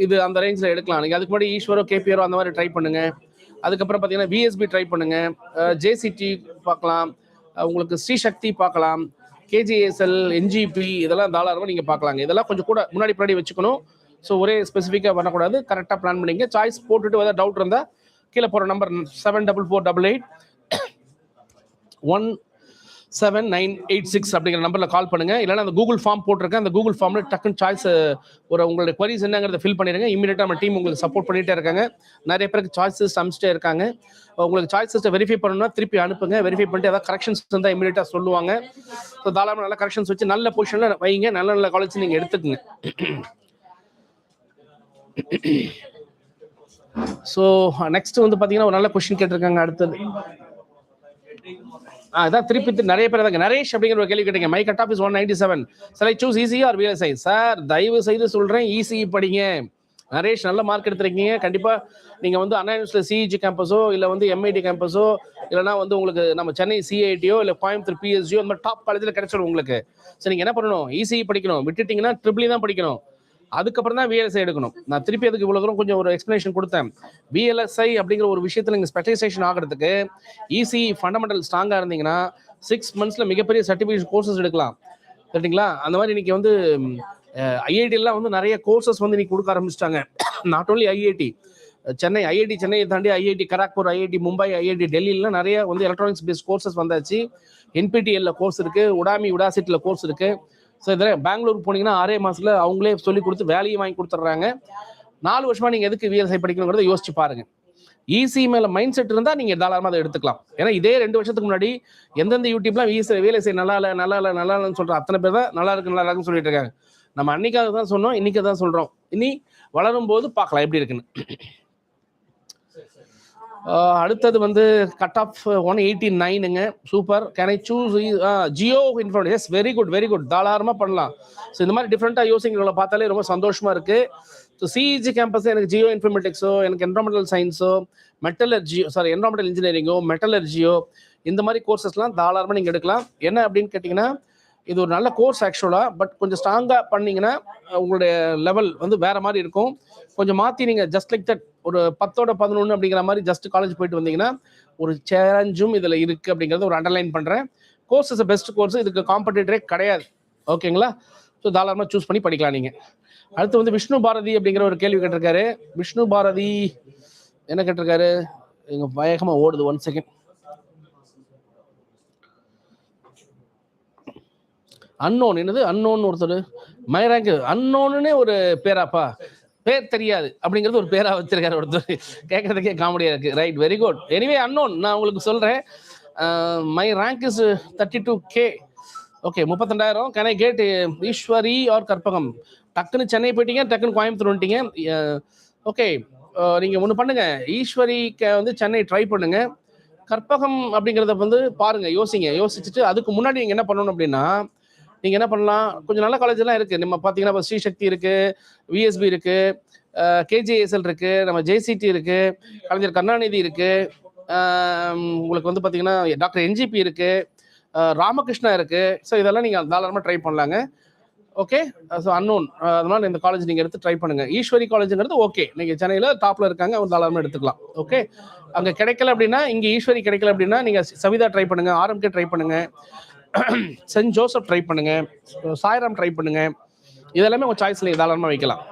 இது அந்த ரேஞ்சில் எடுக்கலாம். நீங்கள் அதுக்கு முன்னாடி ஈஸ்வரோ கேபிஆரோ அந்த மாதிரி ட்ரை பண்ணுங்க. அதுக்கப்புறம் பார்த்தீங்கன்னா விஎஸ்பி ட்ரை பண்ணுங்க, ஜேசிடி பார்க்கலாம், உங்களுக்கு ஸ்ரீசக்தி பார்க்கலாம், கேஜிஎஸ்எல், என்ஜிபி, இதெல்லாம் தாராளமாக நீங்கள் பார்க்கலாங்க. இதெல்லாம் கொஞ்சம் கூட முன்னாடி வச்சுக்கணும். ஸோ ஒரே ஸ்பெசிஃபிக்காக பண்ணக்கூடாது, கரெக்டாக பிளான் பண்ணிங்க. சாய்ஸ் போட்டுட்டு ஏதாவது டவுட் இருந்தால் கீழே போகிற நம்பர் 7448817986 அப்படிங்கிற நம்பரில் கால் பண்ணுங்க. இல்லைன்னா அந்த கூகுள் ஃபார்ம் போட்டிருக்கேன், அந்த கூகுள் ஃபார்மில் டக்குன்னு சாய்ஸ் உங்களுடைய குவரிஸ் என்னங்கிறத ஃபில் பண்ணிடுங்க. இமீடியட்டாக நம்ம டீம் உங்களுக்கு சப்போர்ட் பண்ணிகிட்டே இருக்காங்க. நிறைய பேருக்கு சாய்ஸஸ் அனுப்பிச்சிட்டே இருக்காங்க. உங்களுக்கு சாய்ஸஸை வெரிஃபை பண்ணணும்னா திருப்பி அனுப்புங்க. வெரிஃபை பண்ணிட்டு ஏதாவது கரெக்ஷன்ஸ் இருந்தால் இமீடியட்டாக சொல்லுவாங்க. ஸோ தாராளமாக நல்ல கரெக்ஷன்ஸ் வச்சு நல்ல பொசிஷனில் வைங்க, நல்ல காலேஜ் நீங்கள் எடுத்துக்கங்க. ஸோ நெக்ஸ்ட் வந்து பார்த்தீங்கன்னா ஒரு நல்ல கொஸ்டின் கேட்டிருக்காங்க. அடுத்தது அதான் திருப்பி நிறைய பேர் தாங்க. நரேஷ் அப்படிங்கிற ஒரு கேள்வி கேட்டீங்க. My cut off is 197. Sir I choose ECE or VLSI? Sir தயவு செய்து சொல்றேன், ஈஸி படிங்க. நரேஷ் நல்ல மார்க் எடுத்துருக்கீங்க. கண்டிப்பா நீங்க வந்து அண்ணா யூனிவர்சிட்டி சிஇஜி கேம்பஸோ இல்லை வந்து எம்ஐடி கேம்பஸோ இல்லைனா வந்து உங்களுக்கு நம்ம சென்னை சிஐடியோ இல்லை கோயம்புத்தூர் பிஎஸ்ஜியோ அந்த மாதிரி டாப் காலேஜில் கிடைச்சிடும் உங்களுக்கு. ஸோ நீங்க என்ன பண்ணணும், ஈஸி படிக்கணும். விட்டுட்டீங்கன்னா ட்ரிபிள் தான் படிக்கணும், அதுக்கப்புறம் தான் விஎல்எஸ்ஐ எடுக்கணும். நான் திருப்பி அதுக்கு இவ்வளோ தூரம் கொஞ்சம் ஒரு எக்ஸ்பிளேஷன் கொடுத்தேன். விஎல்எஸ்ஐ அப்படிங்கிற ஒரு விஷயத்தில் நீங்கள் ஸ்பெஷலைசேஷன் ஆகிறதுக்கு ஈஸி ஃபண்டமெண்டல் ஸ்ட்ராங்காக இருந்தீங்கன்னா 6 months மிகப்பெரிய சர்டிஃபிகேஷன் கோர்சஸ் எடுக்கலாம். சரிங்களா? அந்த மாதிரி இன்னைக்கு வந்து ஐஐடிலாம் வந்து நிறைய கோர்சஸ் வந்து இன்னைக்கு கொடுக்க ஆரம்பிச்சிட்டாங்க. Not only IIT Chennai, IIT சென்னையை தாண்டி IIT Kharagpur, IIT Mumbai, IIT டெல்லியிலாம் நிறைய வந்து எலக்ட்ரானிக்ஸ் பேஸ்ட் கோர்சஸ் வந்தாச்சு. என்பிடிஎல்ல கோர்ஸ் இருக்கு, உடாசிட்டியில் கோர்ஸ் இருக்கு. ஸோ இதில் பெங்களூர் போனீங்கன்னா 6 மாசத்துல அவங்களே சொல்லி கொடுத்து வேலையும் வாங்கி கொடுத்துட்றாங்க. 4 வருஷமா நீங்கள் எதுக்கு விஎல்எஸ்ஐ படிக்கணுங்கிறத யோசிச்சு பாருங்க. ஈஸி மேலே மைண்ட் செட் இருந்தால் நீங்கள் தாராளமாக அதை எடுத்துக்கலாம். ஏன்னா இதே 2 வருஷத்துக்கு முன்னாடி எந்தெந்த யூடியூப்லாம் VLSI நல்லா இல்லை நல்லா இல்லை நல்லா இல்லைன்னு சொல்கிற அத்தனை பேர் தான் நல்லா இருக்குன்னு சொல்லிட்டு இருக்காங்க. நம்ம அன்னைக்காக தான் சொன்னோம், இன்னைக்கு தான் சொல்கிறோம். இனி வளரும் போது பார்க்கலாம் எப்படி இருக்குன்னு. அடுத்தது வந்து கட் ஆஃப் 189ங்க. Super. Can I choose geo information? Yes, very good very good. தாராளமாக பண்ணலாம். ஸோ இந்த மாதிரி டிஃப்ரெண்ட்டாக யோசிக்கிறவங்களை பார்த்தாலே ரொம்ப சந்தோஷமாக இருக்குது. ஸோ சிஇஜி கேம்பஸ் எனக்கு ஜியோ இன்ஃபர்மேட்டிக்ஸோ, எனக்கு என்வரான்மெண்டல் சயின்ஸோ, என்வரான்மெண்டல் இன்ஜினியரிங்கோ, மெட்டலர்ஜியோ, இந்த மாதிரி கோர்சஸ்லாம் தாராளமாக நீங்கள் எடுக்கலாம். என்ன அப்படின்னு கேட்டிங்கன்னா, இது ஒரு நல்ல கோர்ஸ் ஆக்சுவலாக. பட் கொஞ்சம் ஸ்ட்ராங்காக பண்ணிங்கன்னா உங்களுடைய லெவல் வந்து வேறு மாதிரி இருக்கும். கொஞ்சம் மாற்றி நீங்கள் ஜஸ்ட் லைக் தட் ஒரு 10ஓட 11 அப்படிங்கிற மாதிரி ஜஸ்ட் காலேஜ் போயிட்டு வந்தீங்கன்னா ஒரு சேலஞ்சும் இதில் இருக்குது அப்படிங்கிறத ஒரு அண்டர்லைன் பண்ணுறேன். Course is best course. இதுக்கு காம்படிட்டரே கிடையாது. ஓகேங்களா? ஸோ தாராளமாக சூஸ் பண்ணி படிக்கலாம் நீங்கள். அடுத்து வந்து விஷ்ணு பாரதி அப்படிங்கிற ஒரு கேள்வி கேட்டிருக்காரு. விஷ்ணு பாரதி என்ன கேட்டிருக்காரு? எங்கள் வேகமாக ஓடுது, 1 செகண்ட். அன்னோன் என்னது? அன்னோன் ஒருத்தர் மை ரேங்க் அன்னோன்னு ஒரு பேராப்பா, பேர் தெரியாது அப்படிங்கிறது ஒரு பேரா வச்சிருக்காரு ஒருத்தர். கேட்கறதுக்கே காமெடியா இருக்கு. Right, very good. Anyway unknown நான் உங்களுக்கு சொல்றேன். My rank is 32K. Okay, 32,000. Can I get Eswari or Karpagam? டக்குன்னு சென்னை போயிட்டீங்க, டக்குன்னு கோயம்புத்தூர் வந்துட்டீங்க. ஓகே, நீங்கள் ஒன்று பண்ணுங்க, ஈஸ்வரிக்கு வந்து சென்னை ட்ரை பண்ணுங்க. கற்பகம் அப்படிங்கிறத வந்து பாருங்க, யோசிச்சுட்டு அதுக்கு முன்னாடி நீங்கள் என்ன பண்ணணும் அப்படின்னா, நீங்கள் என்ன பண்ணலாம், கொஞ்சம் நல்ல காலேஜெலாம் இருக்குது. நம்ம பார்த்தீங்கன்னா ஸ்ரீசக்தி இருக்குது, VSB இருக்குது, KJSL இருக்குது, நம்ம JCT இருக்குது, கலைஞர் கருணாநிதி இருக்குது, உங்களுக்கு வந்து பார்த்தீங்கன்னா டாக்டர் NGP இருக்குது, ராமகிருஷ்ணா இருக்குது. ஸோ இதெல்லாம் நீங்கள் தாராளமாக ட்ரை பண்ணலாங்க. ஓகே, ஸோ அன்னோன், அதனால இந்த காலேஜ் நீங்கள் எடுத்து ட்ரை பண்ணுங்கள். ஈஸ்வரி காலேஜுங்கிறது ஓகே, நீங்கள் சென்னையில் டாப்பில் இருக்காங்க, அவங்க தாராளமாக எடுத்துக்கலாம். ஓகே, அங்கே கிடைக்கல அப்படின்னா, இங்கே ஈஸ்வரி கிடைக்கல அப்படின்னா நீங்கள் சவிதா ட்ரை பண்ணுங்கள், RMK ட்ரை பண்ணுங்கள், சென்ட் ஜோசப் ட்ரை பண்ணுங்க, சாய்ராம் ட்ரை பண்ணுங்க. இதெல்லாமே உங்க சாய்ஸ்ல தாராளமா வைக்கலாம்.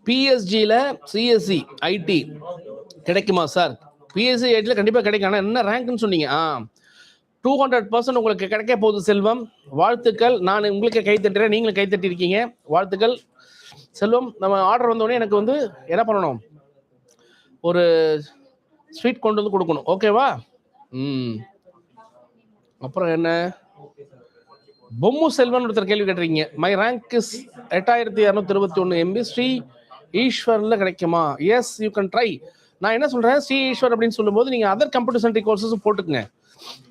பிஎஸ்ஜியில் CSE IT கிடைக்குமா சார்? பிஎஸ்சி ஐடியில் கண்டிப்பாக கிடைக்கும். ஆனால் என்ன ரேங்க்னு சொன்னீங்க? 200% உங்களுக்கு கிடைக்க போகுது செல்வம். வாழ்த்துக்கள். நான் உங்களுக்கு கை தட்டுறேன், நீங்களும் கை தட்டி இருக்கீங்க. வாழ்த்துக்கள் செல்வம். நம்ம ஆர்டர் வந்தோடனே எனக்கு வந்து என்ன பண்ணணும், ஒரு ஸ்வீட் கொண்டு வந்து கொடுக்கணும். ஓகேவா? அப்புறம் என்ன, பொம்மு செல்வன் ஒருத்தர் கேள்வி கேட்டிருக்கீங்க. My rank is 8221 MB. Sri ஈஸ்வரில் கிடைக்குமா? Yes, you can try. நான் என்ன சொல்கிறேன், ஸ்ரீ ஈஸ்வர் அப்படின்னு சொல்லும்போது நீங்கள் அதர் கம்ப்யூட்டர் சென்ட்ரிக் கோர்சஸும் போட்டுக்குங்க.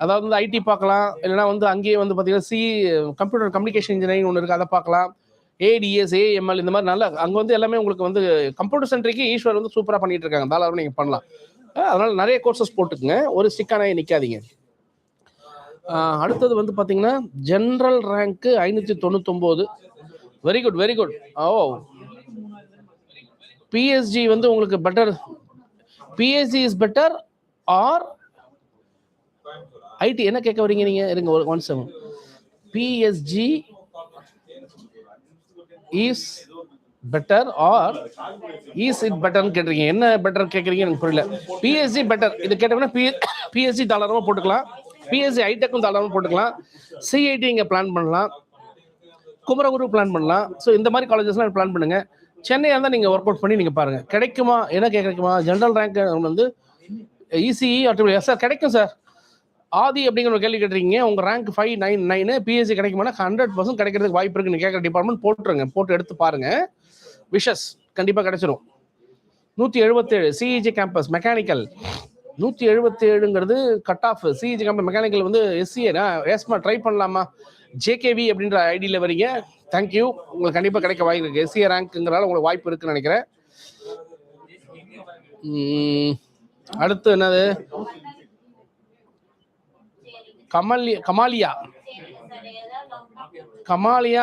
அதாவது வந்து IT பார்க்கலாம், இல்லைனா வந்து அங்கேயே வந்து பார்த்தீங்கன்னா கம்ப்யூட்டர் கம்யூனிகேஷன் இன்ஜினியரிங் ஒன்று இருக்குது, அதை பார்க்கலாம். ADS, AML இந்த மாதிரி நல்லா அங்கே வந்து எல்லாமே உங்களுக்கு வந்து கம்ப்யூட்டர் சென்ட்ரிக்கு ஈஸ்வர் வந்து சூப்பராக பண்ணிட்டு இருக்காங்க. தாராளமாக நீங்கள் பண்ணலாம். அதனால் நிறைய கோர்சஸ் போட்டுக்குங்க, ஒரு ஸ்டிக்கான நிற்காதீங்க. அடுத்தது வந்து பார்த்தீங்கன்னா ஜென்ரல் ரேங்க்கு 599. Very good very good. PSG வந்து உங்களுக்கு better. PSG is better or IT? என்ன கேட்க வரீங்க நீங்கள்? இருங்க, 1 second. PSG is better or is it பெட்டர்னு கேட்டிருக்கீங்க. என்ன பெட்டர் கேட்குறீங்க எனக்கு புரியல. PSG பெட்டர் இது கேட்டோம்னா PSG தாராளமாக போட்டுக்கலாம். PSG ஐடெக்கும் தாராளமாக போட்டுக்கலாம். CIT இங்கே பிளான் பண்ணலாம், குமரகுரு பிளான் பண்ணலாம். ஸோ இந்த மாதிரி காலேஜஸ்லாம் பிளான் பண்ணுங்க. சென்னையாக இருந்தால் நீங்கள் ஒர்க் அவுட் பண்ணி நீங்கள் பாருங்கள் கிடைக்குமா. என்ன கிடைக்குமா? ஜென்ரல் ரேங்க் வந்து ECE சார் கிடைக்கும் சார். ஆதி அப்படிங்கிற ஒரு கேள்வி கேட்டிருக்கீங்க. உங்கள் ரேங்க் 599 PSG கிடைக்குமானா 100% கிடைக்கிறதுக்கு வாய்ப்பு இருக்குன்னு கேட்குற டிபார்ட்மெண்ட் போட்டுருங்க, போட்டு எடுத்து பாருங்க. விஷஸ் கண்டிப்பாக கிடைச்சிரும். 177 CEG கேம்பஸ் மெக்கானிக்கல். 177ங்கிறது cut off. CEG campus mechanical வந்து SCA. எஸ்மா ட்ரை பண்ணலாமா? JKV அப்படின்ற ஐடியில் வரீங்க. தேங்க்யூ. உங்களுக்கு கண்டிப்பாக கிடைக்க வாய்ப்பு இருக்குது. SCA ரேங்க்குங்கிறனால உங்களுக்கு வாய்ப்பு இருக்குன்னு நினைக்கிறேன். அடுத்து என்னது, கமாலியா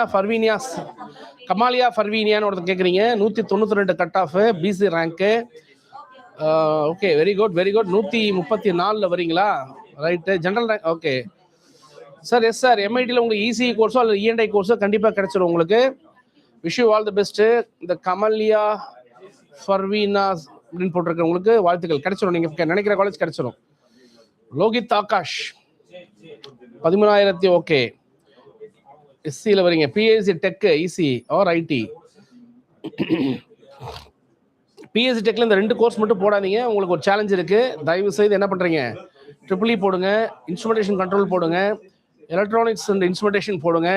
ஃபர்வீனியான்னு ஒருத்தர் கேட்குறீங்க. 192 கட் ஆஃப், BC ரேங்க்கு. Okay, very good very good. 134 வரீங்களா? Right. General rank okay sir. Yes sir, MITயில் உங்களுக்கு ECE கோர்ஸோ அல்லது ENI கோர்ஸோ கண்டிப்பாக கிடைச்சிடும் உங்களுக்கு. Wish you all the best. இந்த கமலியா ஃபர்வீனா அப்படின்னு போட்டிருக்க உங்களுக்கு வாழ்த்துக்கள். கிடைச்சிடும், நீங்கள் நினைக்கிற காலேஜ் கிடைச்சிடும். லோகித் ஆகாஷ் 13,000. ஓகே, எஸ்சியில் வரீங்க. BSc tech EC or IT. பிஎஸ்சி டெக்ல இந்த 2 கோர்ஸ் மட்டும் போடாதீங்க. உங்களுக்கு ஒரு சேலஞ்ச் இருக்கு. தயவு செய்து என்ன பண்றீங்க, ட்ரிபிள் இ போடுங்க, இன்ஸ்ட்ருமெண்டேஷன் கண்ட்ரோல் போடுங்க, எலக்ட்ரானிக்ஸ் அண்ட் இன்ஸ்ட்ருமெண்டேஷன் போடுங்க.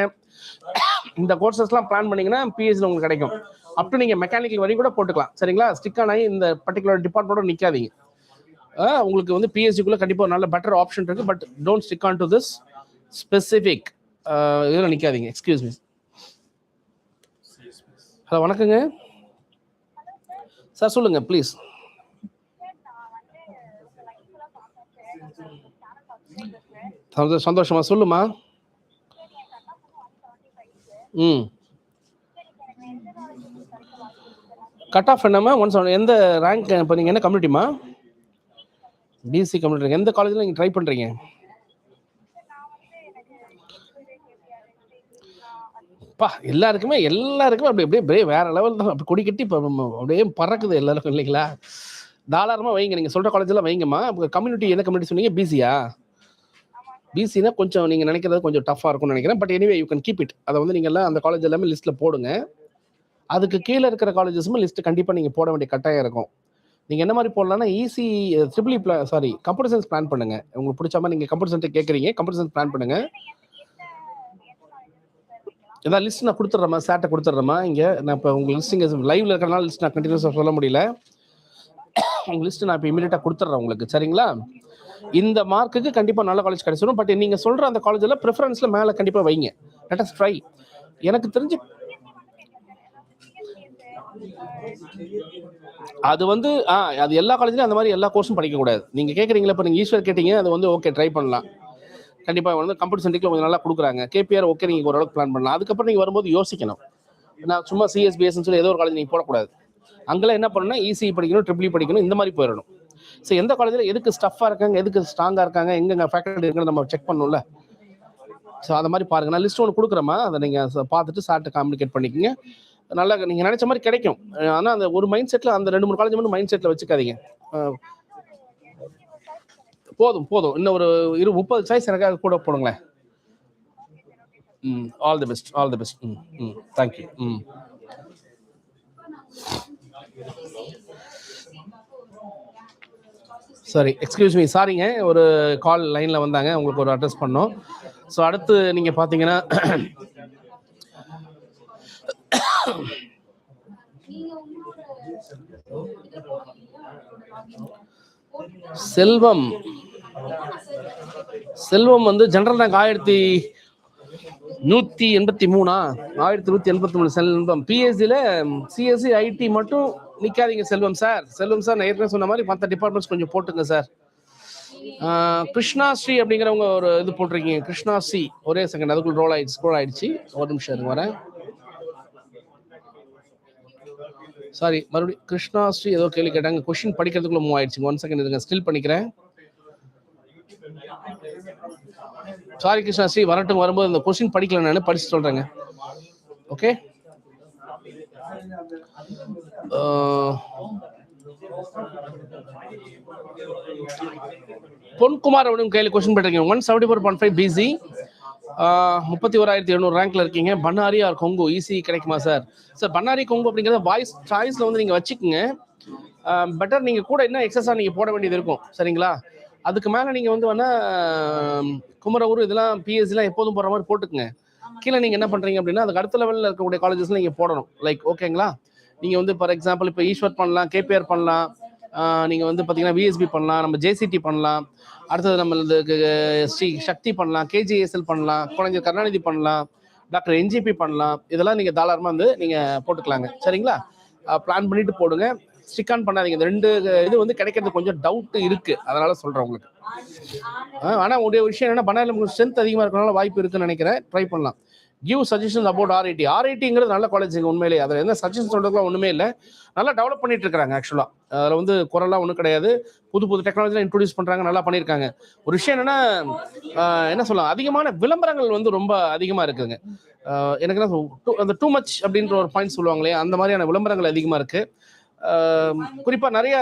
இந்த கோர்சஸ்லாம் பிளான் பண்ணீங்கன்னா பிஎஸ்சியில் உங்களுக்கு கிடைக்கும். அப் டு நீங்கள் மெக்கானிக்கல் வரைக்கும் கூட போட்டுக்கலாம். சரிங்களா? ஸ்டிக் ஆகி இந்த பர்டிகுலர் டிபார்ட்மெண்ட்டோட நிற்காதீங்க. உங்களுக்கு வந்து பிஎஸ்சிக்குள்ளே கண்டிப்பாக நல்ல பெட்டர் ஆப்ஷன் இருக்குது. But don't stick on to this specific இதில் நிற்காதீங்க. Excuse me. ஹலோ, வணக்கங்க சார், சொல்லுங்க ப்ளீஸ். சந்தோஷமா, சொல்லுமா. கட் ஆஃப் என்னம்மா? 170. எந்த ரேங்க்? இப்போ நீங்கள் என்ன கம்யூனிட்டிமா? PC community. எந்த காலேஜில் நீங்கள் ட்ரை பண்ணுறீங்க? எல்லாருக்குமே அப்படி அப்படியே வேற லெவல் தான். அப்படி கொடி கட்டி அப்படியே பறக்குது எல்லாருக்கும் இல்லைங்களா? தாராளமாக வைங்க, நீங்கள் சொல்கிற காலேஜெல்லாம் வைங்கம்மா. கம்யூனிட்டி என்ன கம்யூனிட்டி சொன்னீங்க? பிசியா? பிசினா கொஞ்சம் நீங்கள் நினைக்கிறது கொஞ்சம் டஃப்பாக இருக்கும்னு நினைக்கிறேன். But anyway you can keep it. அதை வந்து நீங்கள் எல்லாம் அந்த காலேஜ் எல்லாமே லிஸ்ட்டில் போடுங்க. அதுக்கு கீழே இருக்கிற காலேஜஸுமே லிஸ்ட்டு கண்டிப்பாக நீங்கள் போட வேண்டிய கட்டாயம் இருக்கும். நீங்கள் என்ன மாதிரி போடலாம்னா EC triple E computer science plan பண்ணுங்கள். உங்களுக்கு பிடிச்ச மாதிரி நீங்கள் கம்ப்யூட்டர் சயின்ஸ் கேட்குறீங்க, கம்ப்யூட்டர் சயின்ஸ் பிளான் பண்ணுங்கள். ஏதாவது லிஸ்ட் நான் கொடுத்துட்றேம்மா, சேட்டை கொடுத்துட்றேம்மா. இங்கே நான் இப்போ உங்கள் லிஸ்ட் இங்கே லைவில் இருக்கிறனால லிஸ்ட் நான் கண்டினியூஸாக சொல்ல முடியல. உங்கள் லிஸ்ட்டு நான் இப்போ இமீடியட்டாக கொடுத்துட்றேன் உங்களுக்கு. சரிங்களா? இந்த மார்க்குக்கு கண்டிப்பாக நல்ல காலேஜ் கிடைச்சிடும். பட் நீங்கள் சொல்கிற அந்த காலேஜில் ப்ரிஃபரன்ஸில் மேலே கண்டிப்பாக வைங்க. Let us try. எனக்கு தெரிஞ்சு அது வந்து அது எல்லா காலேஜ்லையும் அந்த மாதிரி எல்லா கோர்ஸும் படிக்கக்கூடாது. நீங்கள் கேட்குறீங்களா? இப்போ நீங்கள் ஈஸ்வர் கேட்டீங்க, அது வந்து ஓகே, ட்ரை பண்ணலாம். கண்டிப்பாக வந்து கம்ப்யூட்டர் சென்டரில் கொஞ்சம் நல்லா கொடுக்குறாங்க. கேபிஆர் ஓகே, நீங்கள் ஓரளவுக்கு பிளான் பண்ணலாம். அதுக்கப்புறம் நீங்கள் வரும்போது யோசிக்கணும். நான் சும்மா சிஎஸ்பிஎஸ்ன்னு சொல்லி ஏதோ ஒரு காலேஜ் நீங்கள் போடக்கூடாது. அங்கெல்லாம் என்ன பண்ணணும்னா ஈஸி படிக்கணும், ட்ரிபிள் இ படிக்கணும், இந்த மாதிரி போயிடணும். ஸோ எந்த காலேஜில் எதுக்கு ஸ்டஃபாக இருக்காங்க, எதுக்கு ஸ்ட்ராங்காக இருக்காங்க, எங்கெங்க ஃபேக்கல்ட்டி இருக்குன்னு நம்ம செக் பண்ணணும்ல. ஸோ அதை மாதிரி பாருங்கள். நான் லிஸ்ட் ஒன்று கொடுக்குறேம்மா, அதை நீங்கள் பார்த்துட்டு சார்ட்டு கம்யூனிகேட் பண்ணிக்கோங்க. நல்லா நீங்கள் நினச்ச மாதிரி கிடைக்கும். ஆனால் அந்த ஒரு மைண்ட் செட்டில் அந்த 2-3 காலேஜ் மட்டும் மைண்ட் செட்டில் வச்சுக்காதீங்க. போதும். இன்னும் ஒரு 30 சாய்ஸ் எனக்காக கூட போடுங்களேன். All the best. Thank you. Sorry, excuse me, சாரிங்க. ஒரு கால் லைனில் வந்தாங்க, உங்களுக்கு ஒரு அட்ரஸ் பண்ணோம். ஸோ அடுத்து நீங்கள் பார்த்தீங்கன்னா செல்வம் வந்து ஜெனரல் ரேங்க் 1183 செல்வம். பிஎஸ்சியில் சிஎஸ்சி ஐடி மட்டும் நிற்காதீங்க செல்வம் சார். நான் ஏற்கனவே சொன்ன மாதிரி மற்ற டிபார்ட்மெண்ட்ஸ் கொஞ்சம் போட்டுங்க சார். கிருஷ்ணாஸ்ரீ அப்படிங்கிறவங்க ஒரு இது போட்டிருக்கீங்க. கிருஷ்ணாஸ்ரீ, ஒரே செகண்ட், அதுக்குள்ள ஸ்க்ரோல் ஆயிடுச்சு. ஒரு நிமிஷம் வரேன். சாரி, மறுபடியும் கிருஷ்ணாஸ்ரீ ஏதோ கேள்வி கேட்டாங்க. கொஸ்டின் படிக்கிறதுக்குள்ள மூவ் ஆயிடுச்சு. 1 செகண்ட் இருங்க, ஸ்டில் பண்ணிக்கிறேன். சாரி கிருஷ்ணாஸ்ரீ, வரட்டும். வரும்போது இந்த கொஸ்டின் படிக்கல, நான் படிச்சு சொல்றேங்க. ஓகே. பொன்குமார் அப்படின்னு கையில் கொஸ்டின் பண்ணிருக்கீங்க. 174.5 பிசி, 31,700 ரேங்க்ல இருக்கீங்க. பன்னாரி ஆர் கொங்கு ஈஸி கிடைக்குமா சார்? பன்னாரி கொங்கு அப்படிங்கிறத வாய்ஸ் சாய்ஸ்ல வந்து நீங்க வச்சுக்கோங்க. பெட்டர். நீங்க கூட என்ன எக்ஸஸா நீங்க போட வேண்டியது இருக்கும். சரிங்களா? அதுக்கு மேல நீங்க வந்து வேணா குமரகுரு இதெல்லாம் பிஎஸ்சிலாம் எப்போதும் போடுற மாதிரி போட்டுக்குங்க. கீழே நீங்க என்ன பண்றீங்க அப்படின்னா அதுக்கு அடுத்த லெவலில் இருக்கக்கூடிய காலேஜஸ்ல நீங்க போடணும். லைக் ஓகேங்களா? நீங்க வந்து ஃபார் எக்ஸாம்பிள் இப்போ ஈஸ்வர் பண்ணலாம், கேபிஆர் பண்ணலாம், நீங்க வந்து பாத்தீங்கன்னா விஎஸ்பி பண்ணலாம், நம்ம ஜேசிடி பண்ணலாம், அடுத்தது நம்ம ஸ்ரீ சக்தி பண்ணலாம், கேஜிஎஸ்எல் பண்ணலாம், கலைஞர் கருணாநிதி பண்ணலாம், டாக்டர் என்ஜிபி பண்ணலாம். இதெல்லாம் நீங்க தாராளமா வந்து நீங்க போட்டுக்கலாங்க. சரிங்களா? பிளான் பண்ணிட்டு போடுங்க. ஸ்டிக் ஆன் பண்ணாதீங்க. இந்த 2 இது வந்து கிடைக்கிறது கொஞ்சம் டவுட் இருக்கு, அதனால சொல்றேன் உங்களுக்கு. ஆனா உடைய விஷயம் என்னன்னா பன்னாரில ஸ்ட்ரென்த் அதிகமா இருக்கனால வாய்ப்பு இருக்குன்னு நினைக்கிறேன். ட்ரை பண்ணலாம். Give suggestions about RIT. ஆர்ஐடிங்கிறது நல்ல காலேஜ் உண்மையிலேயே. அதில் என்ன சஜஷன் சொல்றதுக்குலாம் ஒன்றுமே இல்லை. நல்லா டெவலப் பண்ணிட்டு இருக்காங்க. ஆக்சுவலாக அதில் வந்து குறைலாம் ஒன்றும் கிடையாது. புது டெக்னாலஜிலாம் இன்ட்ரோடியூஸ் பண்ணுறாங்க, நல்லா பண்ணியிருக்காங்க. ஒரு விஷயம் என்னன்னா என்ன சொல்லலாம், அதிகமான விளம்பரங்கள் வந்து ரொம்ப அதிகமாக இருக்குதுங்க. எனக்கு என்ன அந்த டூ மச் அப்படின்ற ஒரு பாயிண்ட் சொல்லுவாங்களே, அந்த மாதிரியான விளம்பரங்கள் அதிகமாக இருக்குது. குறிப்பாக நிறைய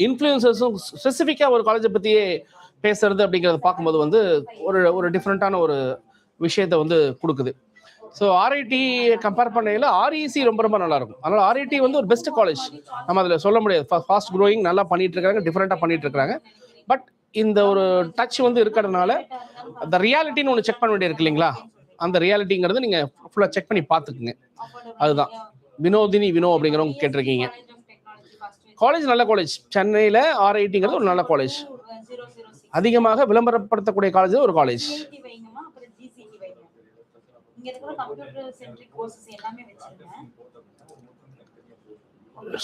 இன்ஃப்ளூயன்சர்ஸும் ஸ்பெசிஃபிக்காக ஒரு காலேஜை பற்றியே பேசுறது அப்படிங்கிறத பார்க்கும்போது வந்து ஒரு டிஃப்ரெண்ட்டான ஒரு விஷயத்தை வந்து கொடுக்குது. ஸோ ஆர்ஐடி கம்பேர் பண்ணையில் ஆர்இசி ரொம்ப ரொம்ப நல்லாயிருக்கும். அதனால் ஆர்ஐடி வந்து ஒரு பெஸ்ட் காலேஜ், நம்ம அதில் சொல்ல முடியாது. ஃபாஸ்ட் க்ரோயிங், நல்லா பண்ணிட்டு இருக்காங்க, டிஃப்ரெண்ட்டாக பண்ணிட்டு இருக்காங்க. பட் இந்த ஒரு டச் வந்து இருக்கிறதுனால அந்த ரியாலிட்டின்னு ஒன்று செக் பண்ண வேண்டியிருக்கு இல்லைங்களா, அந்த ரியாலிட்டிங்கிறது நீங்கள் ஃபுல்லாக செக் பண்ணி பார்த்துக்குங்க. அதுதான் வினோதினி அப்படிங்கிறவங்க கேட்டிருக்கீங்க. காலேஜ் நல்ல காலேஜ், சென்னையில் ஆர்ஐடிங்கிறது ஒரு நல்ல காலேஜ், அதிகமாக விளம்பரப்படுத்தக்கூடிய காலேஜ் ஒரு காலேஜ்.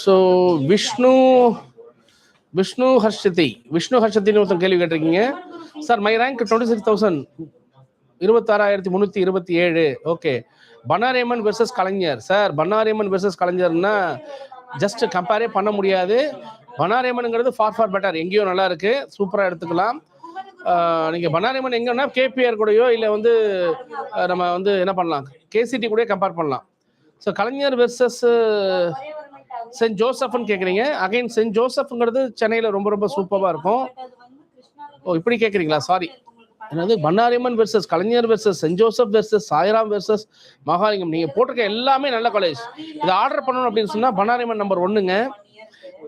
ஸோ விஷ்ணு ஹர்ஷத்தின்னு ஒருத்தன் கேள்வி கேட்டிருக்கீங்க. Sir my rank 26,000, 26,327. Okay. Bannariamman versus Kalaignar. Sir Bannariamman versus கலைஞர்னா ஜஸ்ட் கம்பேரே பண்ண முடியாது. பன்னாரியம்மனுங்கிறது ஃபார் பெட்டர், எங்கேயோ நல்லா இருக்கு, சூப்பராக எடுத்துக்கலாம். நீங்கள் பன்னாரியம்மன் எங்கன்னா கேபிஆர் கூடயோ இல்லை வந்து நம்ம வந்து என்ன பண்ணலாம், கேசிடி கூட கம்பேர் பண்ணலாம். ஸோ கலைஞர் வெர்சஸ் சென்ட் ஜோசப்னு கேட்குறீங்க. அகைன் சென்ட் ஜோசப்ங்கிறது சென்னையில் ரொம்ப ரொம்ப சூப்பராக இருக்கும். ஓ இப்படி கேட்குறீங்களா, சாரி. என்னது Bannariamman versus Kalaignar versus Saint Joseph versus Sairam versus Mahalingam, நீங்கள் போட்டிருக்க எல்லாமே நல்ல காலேஜ். இதை ஆர்டர் பண்ணணும் அப்படின்னு சொன்னால் பன்னாரியம்மன் நம்பர் 1ங்க,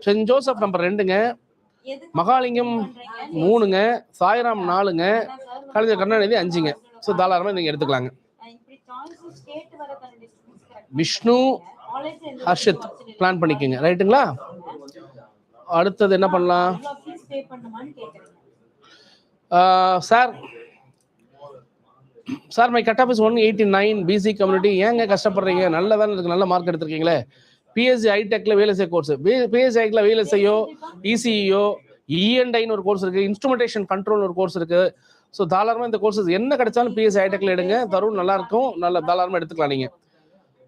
சென்ட் ஜோசப் நம்பர் 2ங்க, மகாலிங்கம் 3ங்க, சாய்ராம் 4ங்க, கலைஞர் கருணாநிதி 5ங்க. ஸோ தாராளமாக நீங்கள் எடுத்துக்கலாங்க. விஷ்ணு ஹர்ஷித் பிளான் பண்ணிக்கோங்க, ரைட்டுங்களா? அடுத்தது என்ன பண்ணலாம் sir my cut off is 189 BC community. ஏங்க கஷ்டப்படுறீங்க, நல்லதானே இருக்கு, நல்ல மார்க் எடுத்திருக்கீங்களே. பிஎஸ்சி ஐடெக்ல VLSI கோர்ஸ், பிஎஸ்சி ஐடெக்ல VLSIயோ இசிஇயோ இஎன்ஐன்னு ஒரு கோர்ஸ் இருக்கு, இன்ஸ்ட்ருமெண்டேஷன் கண்ட்ரோல் ஒரு கோர்ஸ் இருக்கு. ஸோ தாராளமாக இந்த கோர்ஸஸ் என்ன கிடைச்சாலும் பிஎஸ்சி ஐடெக்ல எடுங்க, தரும் நல்லா இருக்கும், நல்ல தாராளமாக எடுத்துக்கலாம். நீங்கள்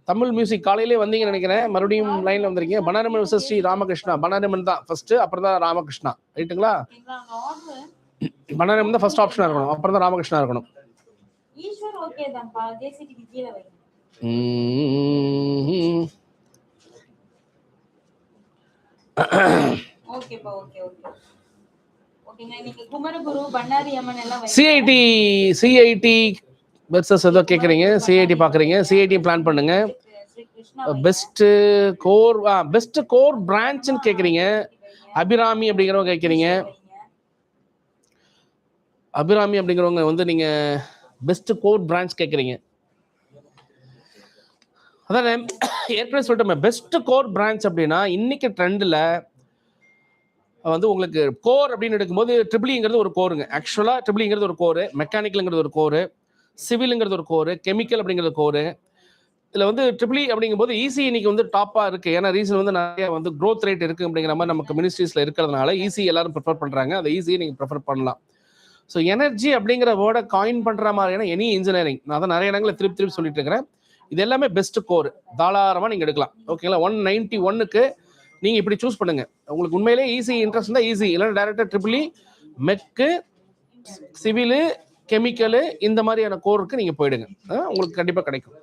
தமிழ் மியூசிக் காலையிலே வந்தீங்கன்னு நினைக்கிறேன், மறுபடியும் லைன்ல வந்திருக்கீங்க. பன்னாரியம்மன் வெர்சஸ் ஸ்ரீ ராமகிருஷ்ணா. பன்னாரியம்மன் தான் ஃபர்ஸ்ட், அப்புறம் தான் ராமகிருஷ்ணா, ரைட்டுங்களா? பன்னாரியம்மன் தான் ஃபர்ஸ்ட் ஆப்ஷனா இருக்கணும், அப்புறம் தான் ராமகிருஷ்ணா இருக்கணும். சிஐடி வெர்சஸ் ஏதோ கேட்குறீங்க, சிஐடி பார்க்குறீங்க, சிஐடி பிளான் பண்ணுங்க. பெஸ்ட் கோர் பிரான்ச்னு கேட்குறீங்க. அபிராமி அப்படிங்கிறவங்க கேட்குறீங்க. அபிராமி அப்படிங்கிறவங்க வந்து நீங்கள் பெஸ்ட் கோர் பிரான்ச் கேட்குறீங்க. அதான் ஏற்கனவே சொல்லிட்டோம், பெஸ்ட் கோர் பிரான்ச் அப்படின்னா இன்னைக்கு ட்ரெண்டில் வந்து உங்களுக்கு கோர் அப்படின்னு எடுக்கும்போது ட்ரிபிளிங்கிறது ஒரு கோருங்க. ஆக்சுவலாக ட்ரிபிளிங்கிறது ஒரு கோரு, மெக்கானிக்கலுங்கிறது ஒரு கோரு, சிவிலுங்கிறது ஒரு கோரு, கெமிக்கல் அப்படிங்கிறது கோரு. இதில் வந்து ட்ரிபிளி அப்படிங்கும்போது ஈஸி இன்னைக்கு வந்து டாப்பாக இருக்குது. ஏன்னா ரீசன் வந்து நிறைய வந்து க்ரோத் ரேட் இருக்குது அப்படிங்கிற மாதிரி நமக்கு மினிஸ்ட்ரிஸில் இருக்கிறதுனால ஈஸி எல்லாரும் ப்ரிஃபர் பண்ணுறாங்க. அந்த ஈஸியை நீங்கள் ப்ரிஃபர் பண்ணலாம். ஸோ எனர்ஜி அப்படிங்கிற வேர்டை காயின் பண்ணுற மாதிரியான எனி இன்ஜினியரிங், நான் தான் நிறைய இடங்களில் திருப்பி சொல்லிட்டு இருக்கிறேன், இது எல்லாமே பெஸ்ட் கோர், தாராளமாக நீங்கள் எடுக்கலாம். ஓகேங்களா? 191க்கு நீங்கள் இப்படி சூஸ் பண்ணுங்க. உங்களுக்கு உண்மையிலே ஈஸி இன்ட்ரெஸ்ட் இருந்தால் ஈஸி, இல்லைன்னா டேரக்டாக ட்ரிபிளி, மெக்கு, சிவிலு, கெமிக்கலு இந்த மாதிரியான கோருக்கு நீங்கள் போயிடுங்க, உங்களுக்கு கண்டிப்பாக கிடைக்கும்.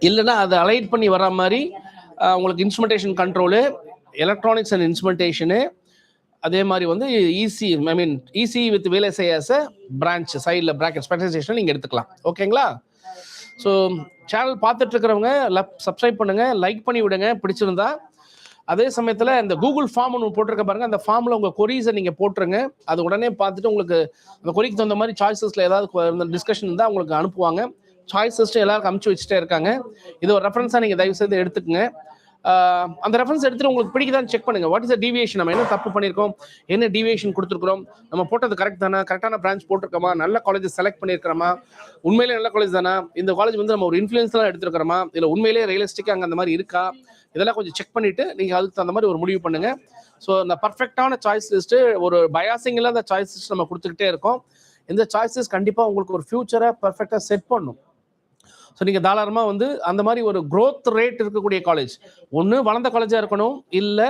இல்லைன்னா அதை அலைட் பண்ணி வர மாதிரி உங்களுக்கு instrumentation control, electronics and instrumentation, அதே மாதிரி வந்து ECE, I mean ECE with VLSI as a branch சைடில் பிராக்கெட் ஸ்பெஷலைசேஷன் நீங்கள் எடுத்துக்கலாம். ஓகேங்களா? ஸோ சேனல் பார்த்துட்டு இருக்கிறவங்க சப்ஸ்கிரைப் பண்ணுங்க, லைக் பண்ணி விடுங்க பிடிச்சிருந்தா. அதே சமயத்தில் இந்த கூகுள் ஃபார்ம் ஒன்று போட்டிருக்க பாருங்க, அந்த ஃபார்மில் உங்கள் கொரீஸை நீங்கள் போட்டுருங்க. அது உடனே பார்த்துட்டு உங்களுக்கு அந்த கொரிக்கு தகுந்த மாதிரி சாய்ஸஸில் ஏதாவது டிஸ்கஷன் இருந்தால் உங்களுக்கு அனுப்புவாங்க. சாய்ஸஸ் எல்லாருக்கும் அனுப்பிச்சு வச்சுட்டே இருக்காங்க. இது ஒரு ரெஃபரன்ஸாக நீங்கள் தயவு செய்து எடுத்துக்கங்க. அந்த ரெஃபரன்ஸ் எடுத்துட்டு உங்களுக்கு பிடிக்குதான்னு செக் பண்ணுங்க. வாட் இஸ் த டீவியேஷன், நம்ம என்ன தப்பு பண்ணியிருக்கோம், என்ன டீவியேஷன் கொடுத்துருக்கிறோம், நம்ம போட்டது கரெக்ட் தானே, கரெக்டான பிரான்ச் போட்டிருக்கோமா, நல்ல காலேஜ் செலக்ட் பண்ணியிருக்கிறோமா, உண்மையிலே நல்ல காலேஜ் தானே, இந்த காலேஜ் வந்து நம்ம ஒரு இன்ஃப்ளூயன்ஸ்லாம் எடுத்துருக்கிறோமா, இல்லை உண்மையிலே ரியலிஸ்டிக்காக அங்கே அந்த மாதிரி இருக்கா, இதெல்லாம் கொஞ்சம் செக் பண்ணிட்டு நீங்கள் அதுக்கு தகுந்த மாதிரி ஒரு முடிவு பண்ணுங்க. ஸோ இந்த பர்ஃபெக்டான சாய்ஸ் லிஸ்ட்டு, ஒரு பயாசிங் இல்லாத சாய்ஸ் லிஸ்ட் நம்ம கொடுத்துக்கிட்டே இருக்கோம். இந்த சாய்ஸஸ் கண்டிப்பாக உங்களுக்கு ஒரு ஃபியூச்சரை பர்ஃபெக்டாக செட் பண்ணும். ஸோ நீங்கள் தாராளமாக வந்து அந்த மாதிரி ஒரு க்ரோத் ரேட் இருக்கக்கூடிய காலேஜ், ஒன்று வளர்ந்த காலேஜாக இருக்கணும், இல்லை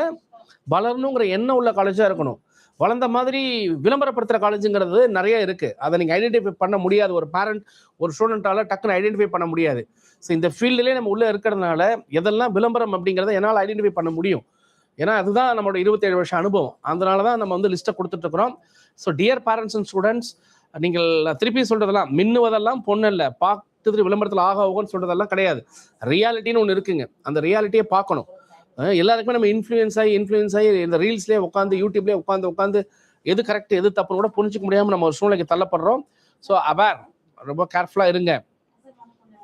வளரணுங்கிற எண்ணம் உள்ள காலேஜாக இருக்கணும். வளர்ந்த மாதிரி விளம்பரப்படுத்துகிற காலேஜுங்கிறது நிறைய இருக்குது, அதை நீங்கள் ஐடென்டிஃபை பண்ண முடியாது. ஒரு பேரண்ட் ஒரு ஸ்டூடெண்ட்டால் டக்குன்னு ஐடென்டிஃபை பண்ண முடியாது. ஸோ இந்த ஃபீல்டுலேயே நம்ம உள்ளே இருக்கிறதுனால எதெல்லாம் விளம்பரம் அப்படிங்கிறத என்னால் ஐடென்டிஃபை பண்ண முடியும். ஏன்னா அதுதான் நம்மளோட 27 வருஷம் அனுபவம். அதனால தான் நம்ம வந்து லிஸ்ட்டை கொடுத்துட்ருக்குறோம். So dear parents and students, நீங்கள் திருப்பி சொல்றதெல்லாம் மின்னுவதெல்லாம் பொண்ணு இல்லை, பார்த்துட்டு விளம்பரத்தில் ஆகும்னு சொல்றதெல்லாம் கிடையாது. ரியாலிட்டின்னு ஒன்று இருக்குங்க, அந்த ரியாலிட்டியை பார்க்கணும். எல்லாருக்குமே நம்ம இன்ஃப்ளூயன்ஸ் ஆகி இந்த ரீல்ஸ்லேயே உட்காந்து யூடியூப்லேயே உட்காந்து எது கரெக்ட் எது தப்புன்னு கூட புரிஞ்சிக்க முடியாமல் நம்ம ஒரு சூழ்நிலைக்கு தள்ளப்படுறோம். ஸோ அவேர், ரொம்ப கேர்ஃபுல்லாக இருங்க.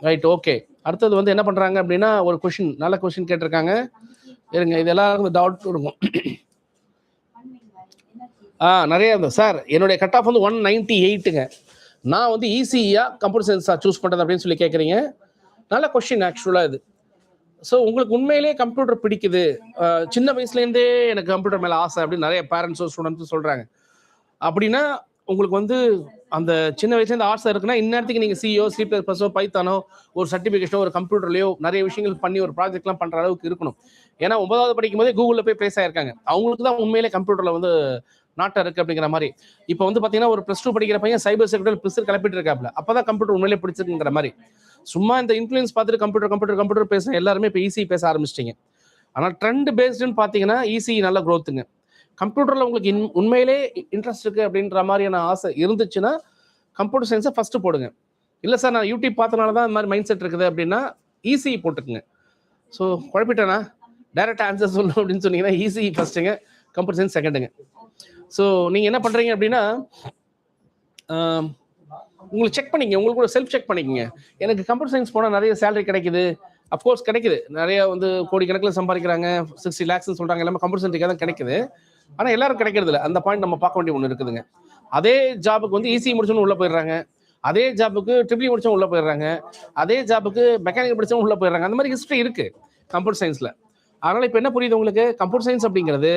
Right, okay. அடுத்தது வந்து என்ன பண்ணுறாங்க அப்படின்னா, ஒரு கொஷின், நல்ல கொஷின் கேட்டிருக்காங்க. இருங்க, இது எல்லாருக்கும் டவுட் இருக்கும். நிறைய இருந்தது சார். என்னுடைய கட் ஆஃப் வந்து 198ங்க. நான் வந்து ஈஸியா கம்ப்யூட்டர் சயின்ஸா சூஸ் பண்ணுறது அப்படின்னு சொல்லி கேட்குறீங்க. நல்ல கொஸ்டின் ஆக்சுவலாக இது. ஸோ உங்களுக்கு உண்மையிலேயே கம்ப்யூட்டர் பிடிக்குது, சின்ன வயசுலேருந்தே எனக்கு கம்ப்யூட்டர் மேலே ஆசை அப்படின்னு நிறைய பேரண்ட்ஸோ ஸ்டூடெண்ட்ஸும் சொல்கிறாங்க. அப்படின்னா உங்களுக்கு வந்து அந்த சின்ன வயசுலேருந்து ஆசை இருக்குன்னா இந்நேரத்துக்கு நீங்கள் சிஓ C++ஓ பைத்தானோ ஒரு சர்டிஃபிகேஷனோ ஒரு கம்ப்யூட்டர்லையோ நிறைய விஷயங்கள் பண்ணி ஒரு ப்ராஜெக்ட்லாம் பண்ணுற அளவுக்கு இருக்கணும். ஏன்னா 9வது படிக்கும் போதே கூகுளில் போய் பிளேஸ் ஆயிருக்காங்க. அவங்களுக்கு தான் உண்மையிலே கம்ப்யூட்டரில் வந்து நாட்டம் இருக்குது அப்படிங்கிற மாதிரி. இப்போ வந்து பார்த்தீங்கன்னா ஒரு +2 படிக்கிற பையன் சைபர் செக்யூரிட்டி பிசில் கிளப்பிட்டு இருக்காப்ல. அப்போ தான் கம்ப்யூட்டர் உண்மையிலே பிடிச்சிருக்குங்கிற மாதிரி. சும்மா இந்த இன்ஃப்ளூயன்ஸ் பார்த்துட்டு கம்ப்யூட்டர் பேச எல்லாருமே இப்போ ஈஸி பேச ஆரம்பிச்சிட்டிங்க. ஆனால் ட்ரெண்ட் பேஸ்டுன்னு பார்த்தீங்கன்னா ஈஸி நல்ல க்ரோத்துங்க. கம்ப்யூட்டரில் உங்களுக்கு உண்மையிலே இன்ட்ரெஸ்ட் இருக்குது அப்படின்ற மாதிரியான ஆசை இருந்துச்சுன்னா கம்ப்யூட்டர் சயின்ஸை ஃபஸ்ட்டு போடுங்க. இல்லை சார் நான் யூடியூப் பார்த்தனால தான் இந்த மாதிரி மைண்ட் செட் இருக்குது அப்படின்னா ஈஸி போட்டுக்குங்க. ஸோ குழப்பிட்டேனா, டைரக்ட் ஆன்சர் சொல்லணும் அப்படின்னு சொன்னீங்கன்னா ஈஸி ஃபஸ்ட்டுங்க, கம்ப்யூட்டர் சயின்ஸ் செகண்டுங்க. ஸோ நீங்கள் என்ன பண்ணுறீங்க அப்படின்னா உங்களுக்கு செக் பண்ணிக்கங்க, உங்களுக்கு கூட செல்ஃப் செக் பண்ணிக்கங்க. எனக்கு கம்ப்யூட்டர் சயின்ஸ் போனால் நிறைய சேலரி கிடைக்குது, அஃப்கோர்ஸ் கிடைக்குது, நிறைய வந்து கோடிக்கணக்கில் சம்பாதிக்கிறாங்க, 60 lakhs சொல்கிறாங்க, எல்லாமே கம்ப்யூட்டர் சயின்ஸுக்காக தான் கிடைக்குது. ஆனால் எல்லாரும் கிடைக்கிறது இல்லை. அந்த பாயிண்ட் நம்ம பார்க்க வேண்டிய ஒன்று இருக்குதுங்க. அதே ஜாபுக்கு வந்து ஈஸி முடிச்சவங்க உள்ளே போயிடுறாங்க, அதே ஜாபுக்கு ட்ரிபிள் முடிச்சவங்க உள்ளே போயிடுறாங்க, அதே ஜாபுக்கு மெக்கானிக்கல் படிச்சவங்க உள்ளே போயிடுறாங்க. அந்த மாதிரி ஹிஸ்ட்ரி இருக்குது கம்ப்யூட்டர் சயின்ஸில். அதனால் இப்போ என்ன புரியுது உங்களுக்கு, கம்ப்யூட்டர் சயின்ஸ் அப்படிங்கிறது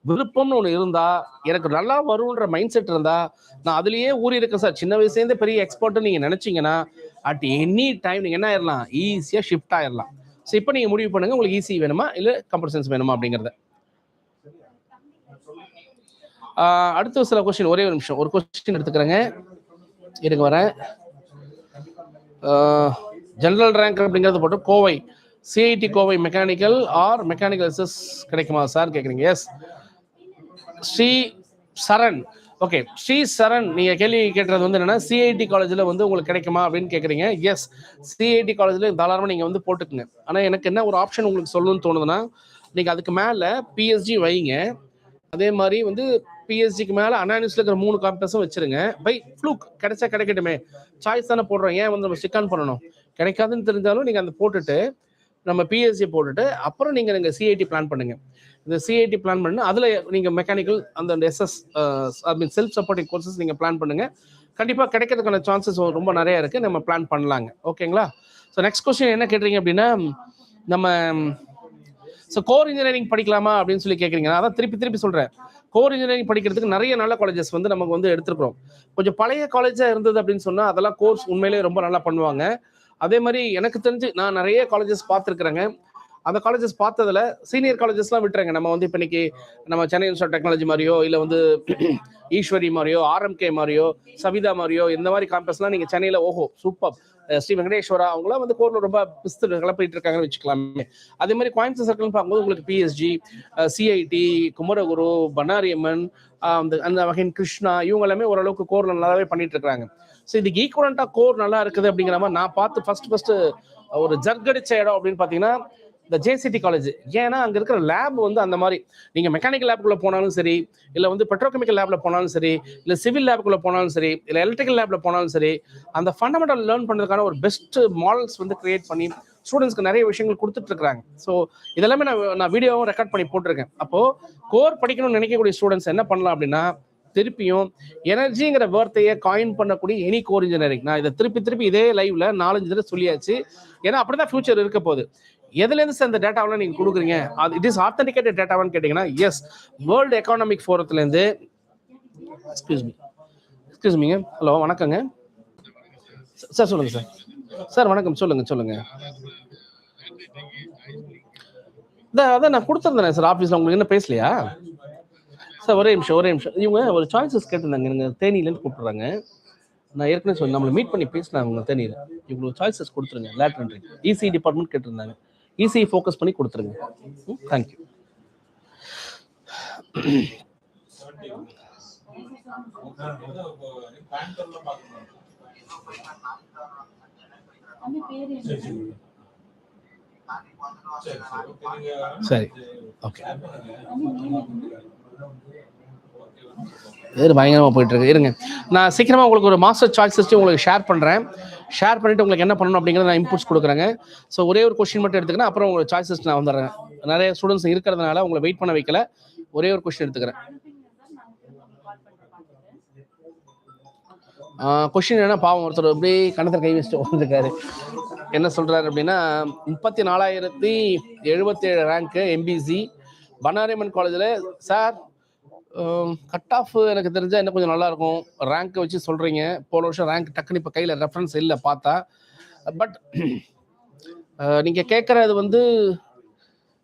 விருப்பம்னு ஒன்று இருந்தால், எனக்கு நல்லா வரும்ன்ற மைண்ட் செட் இருந்தால் நான் அதுலேயே ஊறி இருக்கேன் சார், சின்ன வயசுலேருந்தே பெரிய எக்ஸ்பர்ட்னு நீங்கள் நினச்சிங்கன்னா அட் எனி டைம் நீங்கள் என்ன ஆயிடலாம், ஈஸியாக ஷிஃப்ட் ஆயிடலாம். ஸோ இப்போ நீங்கள் முடிவு பண்ணுங்கள், உங்களுக்கு ஈஸி வேணுமா இல்லை கம்ப்யூட்டர் சயின்ஸ் வேணுமா அப்படிங்கிறத. அடுத்த சில கொஸ்டின், ஒரே ஒரு நிமிஷம் ஒரு கொஸ்டின் எடுத்துக்கிறேங்க, இருங்க வரேன். ஜெனரல் ரேங்க் அப்படிங்கிறது போட்டு Kovai CIT Kovai mechanical R mechanical SS கிடைக்குமா சார் கேட்குறீங்க. எஸ், ஸ்ரீ சரண். ஓகே, ஸ்ரீ சரண் நீங்கள் கேள்வி கேட்குறது வந்து என்னென்னா CIT காலேஜில் வந்து உங்களுக்கு கிடைக்குமா அப்படின்னு கேட்குறீங்க. எஸ், CIT காலேஜில் தாராளமாக நீங்கள் வந்து போட்டுக்குங்க. ஆனால் எனக்கு என்ன ஒரு ஆப்ஷன் உங்களுக்கு சொல்லணும்னு தோணுதுன்னா, நீங்கள் அதுக்கு மேலே PSG வைங்க. அதே மாதிரி வந்து பிஎஸ்சிக்கு மேலே அனானிஸ்ல இருக்கிற 3 காம்பஸும் வச்சிருங்க. பை ஃப்ளூக் கிடைச்சா கிடைக்கட்டுமே, சாய்ஸ் தானே போடுறோம், ஏன் வந்து நம்ம ஸ்டிக் ஆன் பண்ணணும். கிடைக்காதுன்னு தெரிஞ்சாலும் நீங்கள் அந்த போட்டுட்டு நம்ம பிஎஸ்சி போட்டுட்டு அப்புறம் நீங்கள் CIT பிளான் பண்ணுங்க. இந்த CIT பிளான் பண்ணு, அதில் நீங்கள் மெக்கானிக்கல் அந்த SS செல்ஃப் சப்போர்ட்டிங் கோர்சஸ் நீங்கள் பிளான் பண்ணுங்க. கண்டிப்பாக கிடைக்கிறதுக்கான சான்சஸ் ரொம்ப நிறைய இருக்குது, நம்ம பிளான் பண்ணலாங்க. ஓகேங்களா. ஸோ நெக்ஸ்ட் கொஸ்டின் என்ன கேட்குறீங்க அப்படின்னா, நம்ம கோர் இன்ஜினியரிங் படிக்கலாமா அப்படின்னு சொல்லி கேட்குறீங்க. நான் அதான் திருப்பி சொல்கிறேன், கோர் இன்ஜினியரிங் படிக்கிறதுக்கு நிறைய நல்ல காலேஜஸ் வந்து நமக்கு வந்து எடுத்துருக்கிறோம். கொஞ்சம் பழைய காலேஜாக இருந்தது அப்படின்னு சொன்னால் அதெல்லாம் கோர்ஸ் உண்மையிலேயே ரொம்ப நல்லா பண்ணுவாங்க. அதே மாதிரி எனக்கு தெரிஞ்சு நான் நிறைய காலேஜஸ் பார்த்துருக்குறேங்க. அந்த காலேஜஸ் பார்த்ததுல சீனியர் காலேஜஸ்லாம் விட்டுறேங்க. நம்ம வந்து இப்போ இன்னைக்கு நம்ம சென்னை இன்ஸ்டியூட் ஆஃப் டெக்னாலஜி மாதிரியோ இல்லை வந்து ஈஸ்வரி மாதிரியோ RMK மாதிரியோ சவிதா மாதிரியோ இந்த மாதிரி காம்பஸ்லாம் நீங்கள் சென்னையில் ஓஹோ சூப்பர் ஸ்ரீ வெங்கடேஸ்வரா அவங்களாம் வந்து கோர்ல ரொம்ப பிஸ்து கிளப்பிட்டு இருக்காங்கன்னு வச்சுக்கலாமே. அதே மாதிரி கோயம்புத்தூர் சர்க்கிள்னு பார்க்கும்போது உங்களுக்கு PSG, CIT, குமரகுரு, பண்ணாரியம்மன், அந்த வகையின் கிருஷ்ணா இவங்க எல்லாமே ஓரளவுக்கு கோர் நல்லாவே பண்ணிட்டு இருக்காங்க. ஸோ இதுக்கு ஈக்குவலண்டா கோர் நல்லா இருக்குது அப்படிங்கிற மாதிரி நான் பார்த்து ஃபர்ஸ்ட் ஒரு ஜர்கடிச்ச இடம் அப்படின்னு பார்த்தீங்கன்னா இந்த JCT காலேஜ். ஏன்னா அங்கே இருக்கிற லேப் வந்து அந்த மாதிரி நீங்கள் மெக்கானிக்கல் லேப்குள்ளே போனாலும் சரி, இல்லை வந்து பெட்ரோகெமிக்கல் லேபில் போனாலும் சரி, இல்லை சிவில் லேப்குள்ளே போனாலும் சரி, இல்லை எலக்ட்ரிக்கல் லேபில் போனாலும் சரி, அந்த ஃபண்டமெண்டல் லேர்ன் பண்ணுறதுக்கான ஒரு பெஸ்ட் மாடல்ஸ் வந்து கிரியேட் பண்ணி ஸ்டூடெண்ட்ஸ்க்கு நிறைய விஷயங்கள் கொடுத்துட்டு இருக்காங்க. ஸோ இதெல்லாமே நான் வீடியோவும் ரெக்கார்ட் பண்ணி போட்டிருக்கேன். அப்போது கோர் படிக்கணும்னு நினைக்கக்கூடிய ஸ்டூடெண்ட்ஸ் என்ன பண்ணலாம் அப்படின்னா, திருப்பியும் எனர்ஜிங்கிற வார்த்தையை காயின் பண்ணக்கூடிய எனி கோர் இன்ஜினியரிங். நான் இதை திருப்பி இதே லைவ்ல 4-5 தடவை சொல்லியாச்சு. ஏன்னா அப்படிதான் ஃபியூச்சர் இருக்க போகுது. எதுலேருந்து சார் இந்த டேட்டாவெல்லாம் நீங்கள் கொடுக்குறீங்க, அது இட் இஸ் ஆத்தென்டிகேட்டட் டேட்டாவான்னு கேட்டிங்கன்னா, எஸ், வேர்ல்டு எக்கனாமிக் ஃபோரத்துலேருந்து. எக்ஸ்கியூஸ் மீங்க, ஹலோ வணக்கங்க சார், சொல்லுங்கள் சார் வணக்கம், சொல்லுங்கள். அதான் நான் கொடுத்துருந்தேன் சார் ஆஃபீஸில், உங்களுக்கு என்ன பேசலையா சார்? ஒரே நிமிஷம் இவங்க ஒரு சாய்ஸஸ் கேட்டிருந்தாங்க, நீங்கள் தேனியிலேருந்து கூப்பிட்றாங்க. நான் ஏற்கனவே சொல்லி நம்மளை மீட் பண்ணி பேசினாங்க உங்கள் தேனியில். இவ்வளோ சாய்ஸஸ் கொடுத்துருங்க. லேட்டர் EC டிபார்ட்மெண்ட் கேட்டிருந்தாங்க, EC ஃபோக்கஸ் பண்ணி கொடுத்துருங்க. தேங்க்யூ. சரி, ஓகே. இது பயங்கரமாக போயிட்டுருக்கு. இருங்க, நான் சீக்கிரமாக உங்களுக்கு ஒரு மாஸ்டர் சாய்ஸ் சிஸ்டம் உங்களுக்கு ஷேர் பண்ணுறேன். ஷேர் பண்ணிவிட்டு உங்களுக்கு என்ன பண்ணணும் அப்படிங்கிறத நான் இன்புட்ஸ் கொடுக்குறேங்க. ஸோ ஒரே ஒரு கொஸ்டின் மட்டும் எடுத்துக்கிறேன், அப்புறம் உங்களுக்கு சாய்ஸ் லிஸ்ட் நான் வந்துடுறேன். நிறைய ஸ்டூடெண்ட்ஸ் இருக்கிறதுனால உங்களை வெயிட் பண்ண வைக்கல, ஒரே ஒரு கொஸ்டின் எடுத்துக்கிறேன். கொஸ்டின் என்ன, பாவம் ஒருத்தர் அப்படியே கணத்தில் கை வச்சுட்டு வந்துருக்காரு. என்ன சொல்கிறாரு அப்படின்னா, 34,077 ரேங்க்கு எம்பிசி பனாரிமன் காலேஜில். சார், கட் ஆஃப் எனக்கு தெரிஞ்சால் இன்னும் கொஞ்சம் நல்லாயிருக்கும். ரேங்க்கை வச்சு சொல்கிறீங்க. போன வருஷம் ரேங்க் டக்குன்னு இப்போ கையில் ரெஃபரன்ஸ் இல்லை பார்த்தா. பட் நீங்கள் கேட்குறது வந்து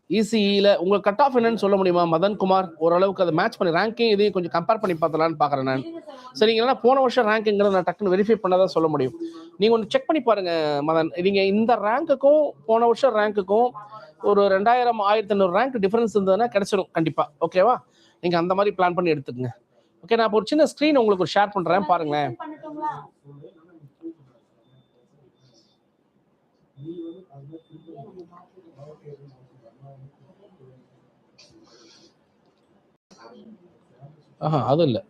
இசிஇயில் உங்களுக்கு கட் ஆஃப் என்னன்னு சொல்ல முடியுமா மதன்குமார்? ஓரளவுக்கு அதை மேட்ச் பண்ணி ரேங்கையும் இதையும் கொஞ்சம் கம்பேர் பண்ணி பார்த்தலான்னு பார்க்குறேன் நான். சரிங்களா, போன வருஷம் ரேங்க்குங்கிறத நான் டக்குன்னு வெரிஃபை பண்ணதான் சொல்ல முடியும். நீங்கள் ஒன்று செக் பண்ணி பாருங்கள் மதன். நீங்கள் இந்த ரேங்க்குக்கும் போன வருஷம் ரேங்க்குக்கும் ஒரு 2000 1500 ரேங்க் டிஃபரன்ஸ் இருந்ததுன்னா கிடைச்சிடும் கண்டிப்பாக. ஓகேவா? நீங்கள் அந்த மாதிரி பிளான் பண்ணி எடுத்துக்கங்க. ஓகே, நான் இப்போ ஒரு சின்ன ஸ்க்ரீன் உங்களுக்கு ஷேர் பண்ணுறேன், பாருங்களேன். அது இல்லை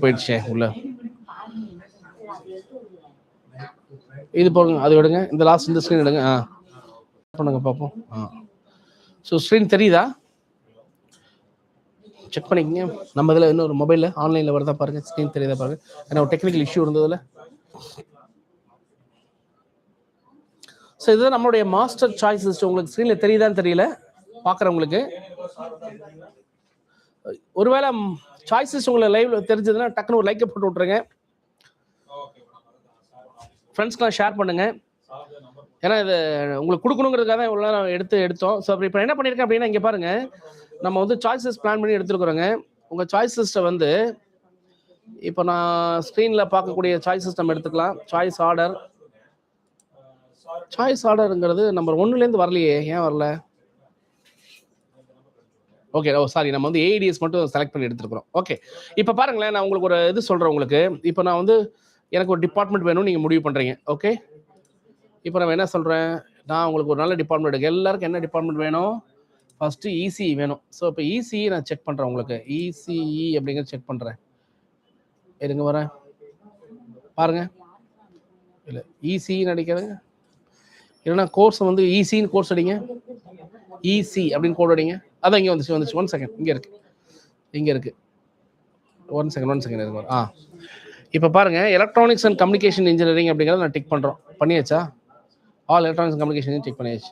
போயிடுச்சே உள்ள. இது போடுங்க, அது விடுங்க, இந்த லாஸ்ட் இந்த ஸ்க்ரீன் எடுங்க. பண்ணுங்க பார்ப்போம். ஸோ ஸ்க்ரீன் தெரியுதா? செக் பண்ணிக்கங்க. நம்ம இதில் இன்னொரு மொபைலில் ஆன்லைனில் வருதா பாருங்கள், ஸ்க்ரீன் தெரியுதா பாருங்கள். ஏன்னா ஒரு டெக்னிக்கல் இஷ்யூ இருந்ததில்ல. ஸோ இதுதான் நம்மளுடைய மாஸ்டர் சாய்ஸ் லிஸ்ட். உங்களுக்கு ஸ்க்ரீனில் தெரியுதான்னு தெரியல பார்க்குறவங்களுக்கு. ஒருவேளை சாய்ஸ் லிஸ்ட் உங்களுக்கு லைவ்ல தெரிஞ்சதுன்னா டக்குன்னு ஒரு லைக்கை போட்டு விட்ருங்க. ஃப்ரெண்ட்ஸ்க்கெலாம் ஷேர் பண்ணுங்கள். ஏன்னா இது உங்களுக்கு கொடுக்கணுங்கிறதுக்காக தான் இவ்வளோ நேரம் எடுத்தோம். ஸோ அப்படி இப்போ என்ன பண்ணியிருக்கேன் அப்படின்னா, இங்கே பாருங்கள், நம்ம வந்து சாய்ஸஸ் பிளான் பண்ணி எடுத்துருக்குறோங்க. உங்கள் சாய்ஸ் லிஸ்ட்டை வந்து இப்போ நான் ஸ்க்ரீனில் பார்க்கக்கூடிய சாய்ஸ் சிஸ்டம் எடுத்துக்கலாம். சாய்ஸ் ஆர்டருங்கிறது நம்பர் 1லேருந்து வரலையே, ஏன் வரல? ஓகே, சாரி, நம்ம வந்து ஏடிஎஸ் மட்டும் செலக்ட் பண்ணி எடுத்துருக்குறோம். ஓகே, இப்போ பாருங்களேன், நான் உங்களுக்கு ஒரு இது சொல்கிறேன். உங்களுக்கு இப்போ நான் வந்து எனக்கு ஒரு டிபார்ட்மெண்ட் வேணும்னு நீங்கள் முடிவு பண்ணுறீங்க. ஓகே, இப்போ நான் என்ன சொல்கிறேன், நான் உங்களுக்கு ஒரு நல்ல டிபார்ட்மெண்ட் எடுக்க. எல்லாருக்கும் என்ன டிபார்ட்மெண்ட் வேணும்? ஃபஸ்ட்டு இசிஇ வேணும். ஸோ இப்போ இசிஇ நான் செக் பண்ணுறேன். உங்களுக்கு இசிஇ அப்படிங்கிறது செக் பண்ணுறேன். இருங்க வரேன், பாருங்கள். இல்லை, இசிஇன்னு அடிக்கிறேங்க. இல்லைன்னா கோர்ஸ் வந்து இசின்னு கோர்ஸ் அடிங்க, இசி அப்படின்னு கோட் அடிங்க. அதான் இங்கே வந்துச்சு. 1 செகண்ட், இங்கே இருக்குது. 1 செகண்ட் இருங்க. இப்போ பாருங்கள், எலக்ட்ரானிக்ஸ் அண்ட் கம்யூனிகேஷன் இன்ஜினியரிங் அப்படிங்கிறத நான் டிக் பண்ணுறோம். பண்ணியாச்சா? All electronics and communication tick பண்ணியாச்சு.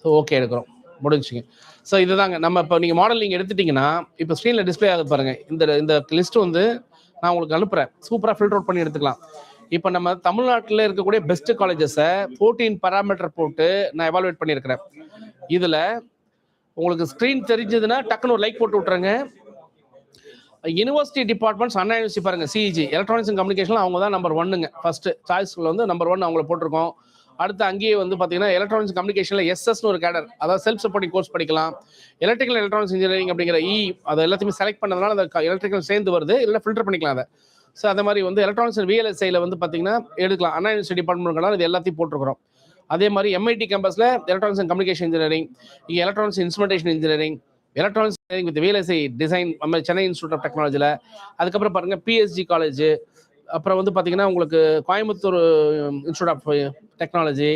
ஸோ ஓகே, எடுக்கிறோம், முடிஞ்சுங்க. ஸோ இதுதாங்க நம்ம இப்போ நீங்கள் மாடல் நீங்கள் எடுத்துட்டிங்கன்னா இப்போ ஸ்க்ரீனில் டிஸ்பிளே ஆகுது பாருங்கள். இந்த லிஸ்ட்டு வந்து நான் உங்களுக்கு அனுப்புகிறேன். சூப்பராக ஃபில்டர் அவுட் பண்ணி எடுத்துக்கலாம். இப்போ நம்ம தமிழ்நாட்டில் இருக்கக்கூடிய பெஸ்ட் காலேஜஸை 14 பேராமீட்டர் போட்டு நான் எவாலுவேட் பண்ணியிருக்கிறேன். இதில் உங்களுக்கு ஸ்க்ரீன் தெரிஞ்சதுன்னா டக்குன்னு ஒரு லைக் போட்டு விட்ருங்க. யூனிவர்சிட்டி டிபார்ட்மெண்ட்ஸ் அண்ணா யூனிவர்சிட்டி பாருங்கள், சிஇஜி எலக்ட்ரானிக்ஸ் அண்ட் கம்யூனிகேஷன் அவங்க தான் நம்பர் 1ங்க. ஃபஸ்ட்டு சாய்ஸில் வந்து நம்பர் 1 அவங்கள போட்டிருக்கோம். அடுத்து அங்கேயே வந்து பார்த்தீங்கன்னா எலக்ட்ரானிக்ஸ் கம்யூனிகேஷனில் எஸ்எஸ்னு ஒரு கேடர், அதாவது செல்ஃப் சப்போர்ட்டிங் கோர்ஸ் படிக்கலாம். எலக்ட்ரிக்கல் எலக்ட்ரானிக்ஸ் இன்ஜினியரிங் அப்படிங்கிற அதை எல்லாத்தையுமே செலக்ட் பண்ணதுனால அந்த எலக்ட்ரிக்கல் சேர்ந்து வருது, இல்லை ஃபில்டர் பண்ணிக்கலாம் அதை. ஸோ அந்த மாதிரி வந்து எலக்ட்ரானிக்ஸ் அண்ட் விஎல்எஸ்ஐயில் வந்து பார்த்தீங்கன்னா எடுக்கலாம். அண்ணா யூனிவர்சிட்டி டிபார்ட்மெண்ட்னால இது எல்லாத்தையும் போட்டிருக்கிறோம். அதே மாதிரி எம்ஐடி கேம்பஸில் எலக்ட்ரானிக்ஸ் அண்ட் கம்யூனிகேஷன் இன்ஜினியரிங், இங்கே electronics instrumentation engineering, electronics with VLSI design, நம்ம சென்னை இன்ஸ்டியூட் ஆஃப் டெக்னாலஜியில். அதுக்கப்புறம் பாருங்கள் பிஎஸ்ஜி காலேஜ். அப்புறம் வந்து பார்த்தீங்கன்னா உங்களுக்கு Coimbatore institute of technology,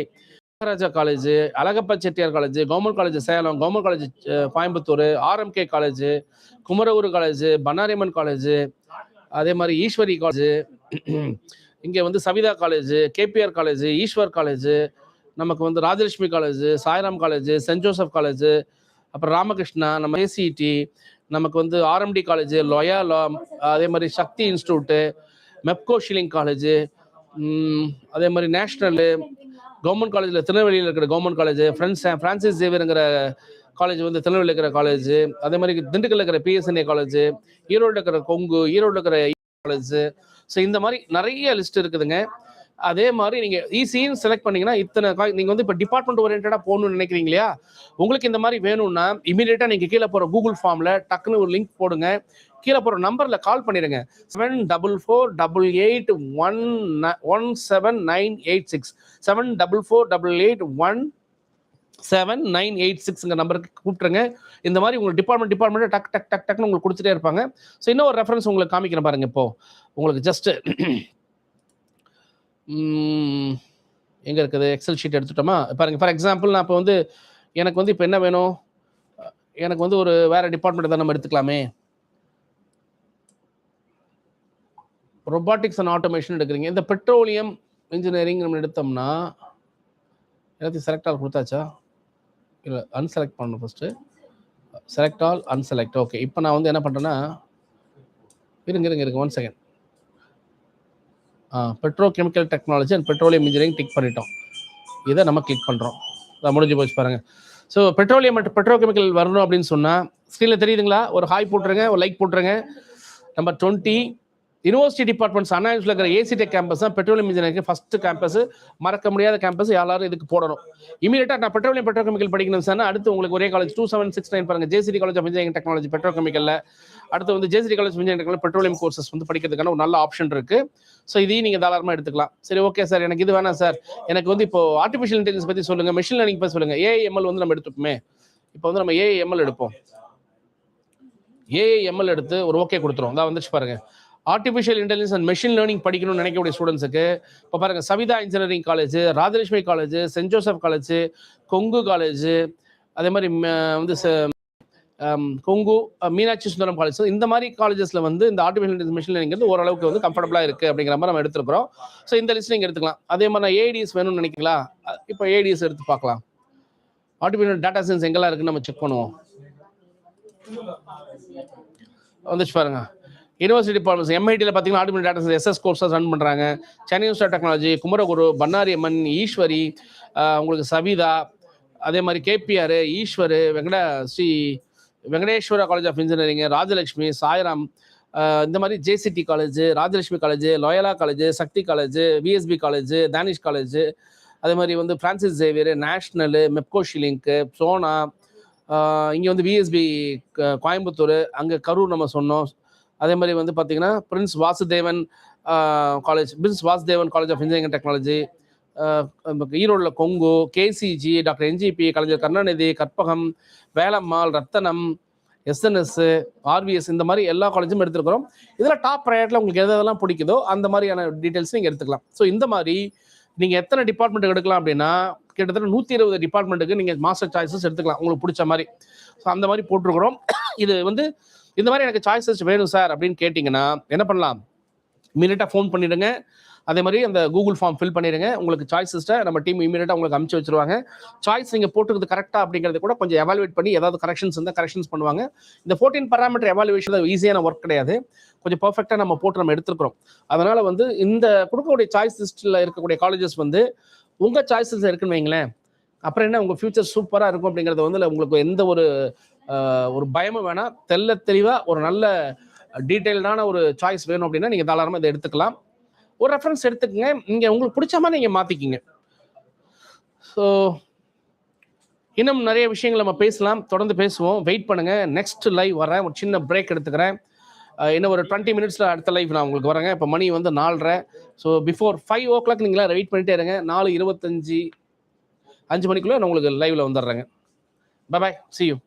Raja college, Alagappa Chettiar college, government college Salem, government college Coimbatore, RMK college, Kumaraguru college, Bannariamman college, அதே மாதிரி ஈஸ்வரி காலேஜ், இங்கே வந்து Saveetha college, KPR college, Eswar college, நமக்கு வந்து Rajalakshmi college, Sairam college, send Joseph college, அப்புறம் ராமகிருஷ்ணா, நம்ம ஏசிடி, நமக்கு வந்து ஆர்எம்டி காலேஜ், லொயாலா, அதே மாதிரி சக்தி இன்ஸ்டியூட்டு, மெப்கோ ஷிலிங் காலேஜ், அதே மாதிரி நேஷ்னலு, கவர்மெண்ட் காலேஜில் திருநெல்வேலியில் இருக்கிற கவர்மெண்ட் காலேஜ், ஃப்ரான்சிஸ் சேவியருங்கிற காலேஜ் வந்து திருநெல்வேலியில் இருக்கிற காலேஜ், அதே மாதிரி திண்டுக்கல்ல இருக்கிற பிஎஸ்என்ஏ காலேஜ், ஈரோடு இருக்கிற கொங்கு, ஈரோடு இருக்கிற காலேஜ். ஸோ இந்த மாதிரி நிறைய லிஸ்ட் இருக்குதுங்க. அதே மாதிரி நீங்கள் இசின்னு செலக்ட் பண்ணீங்கன்னா இத்தனை நீங்கள் வந்து இப்போ டிபார்ட்மெண்ட் ஓரியன்டாக போகணும்னு நினைக்கிறீங்க இல்லையா, உங்களுக்கு இந்த மாதிரி வேணும்னா இமீடியட்டாக நீங்கள் கீழே போகிற கூகுள் ஃபார்மில் டக்குன்னு ஒரு லிங்க் போடுங்க, கீழே போகிற நம்பரில் கால் பண்ணிடுங்க 7448811796 7448811796 நம்பருக்கு கூப்பிட்டுருங்க. இந்த மாதிரி உங்களுக்கு டிபார்ட்மெண்ட் டக் டக் டக் டக்னு உங்களுக்கு கொடுத்துட்டே இருப்பாங்க. ஸோ இன்னும் ஒரு ரெஃபரன்ஸ் உங்களுக்கு காமிக்கிறேன் பாருங்க. இப்போ உங்களுக்கு ஜஸ்ட் எங்கே இருக்குது, எக்ஸல் ஷீட் எடுத்துட்டோமா பாருங்க. ஃபார் எக்ஸாம்பிள் நான் இப்போ வந்து எனக்கு வந்து இப்போ என்ன வேணும், எனக்கு வந்து ஒரு வேற டிபார்ட்மெண்ட் தான் நம்ம எடுத்துக்கலாமே. ரொபாட்டிக்ஸ் அண்ட் ஆட்டோமேஷன் எடுக்கிறீங்க. இந்த பெட்ரோலியம் இன்ஜினியரிங் நம்ம எடுத்தோம்னா எல்லாத்தையும் செலக்ட் ஆல் கொடுத்தாச்சா, இல்லை அன்செலக்ட் பண்ணணும் first. Select all unselect. Okay, இப்போ நான் வந்து என்ன பண்ணுறேன்னா இருங்க 1 second. Petrochemical technology and petroleum engineering tick பண்ணிட்டோம். இதை நம்ம கிளிக் பண்ணுறோம். அதை முடிஞ்சு போச்சு பாருங்கள். ஸோ பெட்ரோலியம் மற்றும் பெட்ரோகெமிக்கல் வரணும் அப்படின்னு சொன்னால் ஸ்க்ரீனில் தெரியுதுங்களா, ஒரு ஹாய் போட்டுருங்க, ஒரு லைக் போட்டுருங்க. நம்பர் 20 யூனிவர்சிட்டி டிபார்ட்மெண்ட்ஸ் அண்ணா யூனிவர்சிட்டியில் இருக்கிற ஏசிடெக் கேம்பஸ் தான் பெட்ரோலியம் இன்ஜினியரிங் ஃபஸ்ட்டு கேம்பஸ். மறக்க முடியாத கேம்பஸ், எல்லாரும் இதுக்கு போடணும். இமீடியட்டாக நான் பெட்ரோலியம் பெட்ரோகெமிக்கல் படிக்கணும் சார். அடுத்து உங்களுக்கு ஒரே காலேஜ் 2769 பாருங்க, JCT college of engineering technology பெட்ரோகெமிக்கலில். அடுத்து வந்து JCT college of engineering technology petroleum courses வந்து படிக்கிறதுக்கான ஒரு நல்ல ஆப்ஷன் இருக்கு. ஸோ இதையும் நீங்கள் தாராளமாக எடுத்துக்கலாம். சரி, ஓகே சார், எனக்கு இது வேணாம் சார், எனக்கு வந்து இப்போ ஆர்டிஃபிஷியல் இன்டெலிஜென்ஸ் பற்றி சொல்லுங்கள், மெஷின் லேர்னிங் பற்றி சொல்லுங்கள். ஏஐஎம்எல் வந்து நம்ம எடுத்துப்போமே. இப்போ வந்து நம்ம ஏஐஎம்எல் எடுப்போம். ஏஐஎம்எல் எடுத்து ஒரு ஓகே கொடுத்துரும். அதான் வந்துச்சு பாருங்க. Artificial intelligence and machine learning படிக்கணும்னு நினைக்கக்கூடிய ஸ்டூடெண்ட்ஸுக்கு இப்போ பாருங்க, Saveetha engineering college, Rajalakshmi college, send Joseph college, Kongu college, அதே மாதிரி வந்து கொங்கு மீனாட்சி சுந்தரம் காலேஜ், இந்த மாதிரி காலேஜஸ்ல வந்து இந்த ஆர்டிஃபிஷியல் இன்டெலிஜென்ஸ் மெஷின் லேர்னிங் ஓரளவுக்கு வந்து கம்ஃபர்டபுளாக இருக்குது அப்படிங்கிற மாதிரி நம்ம எடுத்துருக்கிறோம். ஸோ இந்த லிஸ்ட் நீங்கள் எடுத்துக்கலாம். அதே மாதிரி நான் ஏடிஎஸ் வேணும்னு நினைக்கிறீங்களா, இப்போ ஏடிஎஸ் எடுத்து பார்க்கலாம். ஆர்டிஃபிஷியல் டேட்டா சயின்ஸ் எங்கெல்லாம் இருக்குன்னு நம்ம செக் பண்ணுவோம். வந்துச்சு பாருங்க. யூனிவர்சிட்டி டிபார்ட்மெண்ட்ஸ் எம்ஐடியில் பார்த்தீங்கன்னா artificial data science SS courses run பண்ணுறாங்க. சென்னை யூனிவர்சிட்டி டெக்னாலஜி, குமரகுரு, பன்னாரி அம்மன், ஈஸ்வரி, உங்களுக்கு சவிதா, அதே மாதிரி KPR, Eswar, Sri Venkateswara college of engineering, Rajalakshmi, Sairam, இந்த மாதிரி JCT college, Rajalakshmi college, Loyola college, Sakthi college, VSB college, Dhanish college, அதே மாதிரி வந்து Francis Xavier, national, Mepco Schlenk, Sona, இங்கே வந்து விஎஸ்பி கோயம்புத்தூர், அங்கே கரூர் நம்ம சொன்னோம். அதே மாதிரி வந்து பார்த்தீங்கன்னா prince Vasudevan college of engineering technology, ஈரோடில் Kongu, KCG, doctor NGP, Kalaignar Karunanidhi, Karpagam, Velammal, Rathinam, SNS, RVS, இந்த மாதிரி எல்லா காலேஜும் எடுத்துருக்கிறோம். இதில் டாப் ப்ரையாரிட்டியில் உங்களுக்கு எதெல்லாம் பிடிக்குதோ அந்த மாதிரியான டீட்டெயில்ஸ் நீங்கள் எடுத்துக்கலாம். ஸோ இந்த மாதிரி நீங்கள் எத்தனை டிபார்ட்மெண்ட் எடுக்கலாம் அப்படின்னா கிட்டத்தட்ட 120 டிபார்ட்மெண்ட்டுக்கு நீங்கள் மாஸ்டர் சாய்ஸஸ் எடுத்துக்கலாம் உங்களுக்கு பிடிச்ச மாதிரி. ஸோ அந்த மாதிரி போட்டிருக்கிறோம். இது வந்து இந்த மாதிரி எனக்கு சாய்ஸஸ் வேணும் சார் அப்படின்னு கேட்டிங்கன்னா என்ன பண்ணலாம், இமீடியட்டாக ஃபோன் பண்ணிவிடுங்க. அதே மாதிரி அந்த கூகுள் ஃபார்ம் ஃபில் பண்ணிடுங்க. உங்களுக்கு சாய்ஸஸ்ட்டை நம்ம டீம் இமீடியட்டாக உங்களுக்கு அனுப்பிச்சு வச்சிருவாங்க. சாய்ஸ் நீங்கள் போட்டுக்கிறது கரெக்டாக அப்படிங்கிறது கூட கொஞ்சம் எவாலுவேட் பண்ணி ஏதாவது கரெக்ஷன்ஸ் இருந்தால் கரெக்ஷன்ஸ் பண்ணுவாங்க. இந்த 14 பாராமீட்டர் எவாலுவேஷன் ஈஸியான ஒர்க் கிடையாது, கொஞ்சம் பர்ஃபெக்டாக நம்ம போட்டு நம்ம எடுத்துருக்கிறோம். அதனால் வந்து இந்த கொடுக்கக்கூடிய சாய்ஸ் லிஸ்ட்டில் இருக்கக்கூடிய காலேஜஸ் வந்து உங்கள் சாய்ஸஸ் இருக்குன்னு வைங்களேன், அப்புறம் என்ன உங்கள் ஃபியூச்சர் சூப்பராக இருக்கும் அப்படிங்கிறது வந்து உங்களுக்கு எந்த ஒரு பயமும் வேணாம். தெளிவாக ஒரு நல்ல டீட்டெயில்டான ஒரு சாய்ஸ் வேணும் அப்படின்னா நீங்கள் தாராளமாக இதை எடுத்துக்கலாம். ஒரு ரெஃபரன்ஸ் எடுத்துக்கங்க, நீங்கள் உங்களுக்கு பிடிச்ச மாதிரி நீங்கள் மாற்றிக்கிங்க. ஸோ இன்னும் நிறைய விஷயங்கள் நம்ம பேசலாம், தொடர்ந்து பேசுவோம். வெயிட் பண்ணுங்கள், நெக்ஸ்ட் லைவ் வரேன். ஒரு சின்ன பிரேக் எடுத்துக்கிறேன். இன்னும் ஒரு 20 மினிட்ஸில் அடுத்த லைவ் நான் உங்களுக்கு வரேங்க. இப்போ மணி வந்து 4:30. ஸோ பிஃபோர் 5 o'clock நீங்களா வெயிட் பண்ணிட்டே இருங்க. 4:25 5 மணிக்குள்ளே நான் உங்களுக்கு லைவில் வந்துடுறேங்க. Bye bye, see you.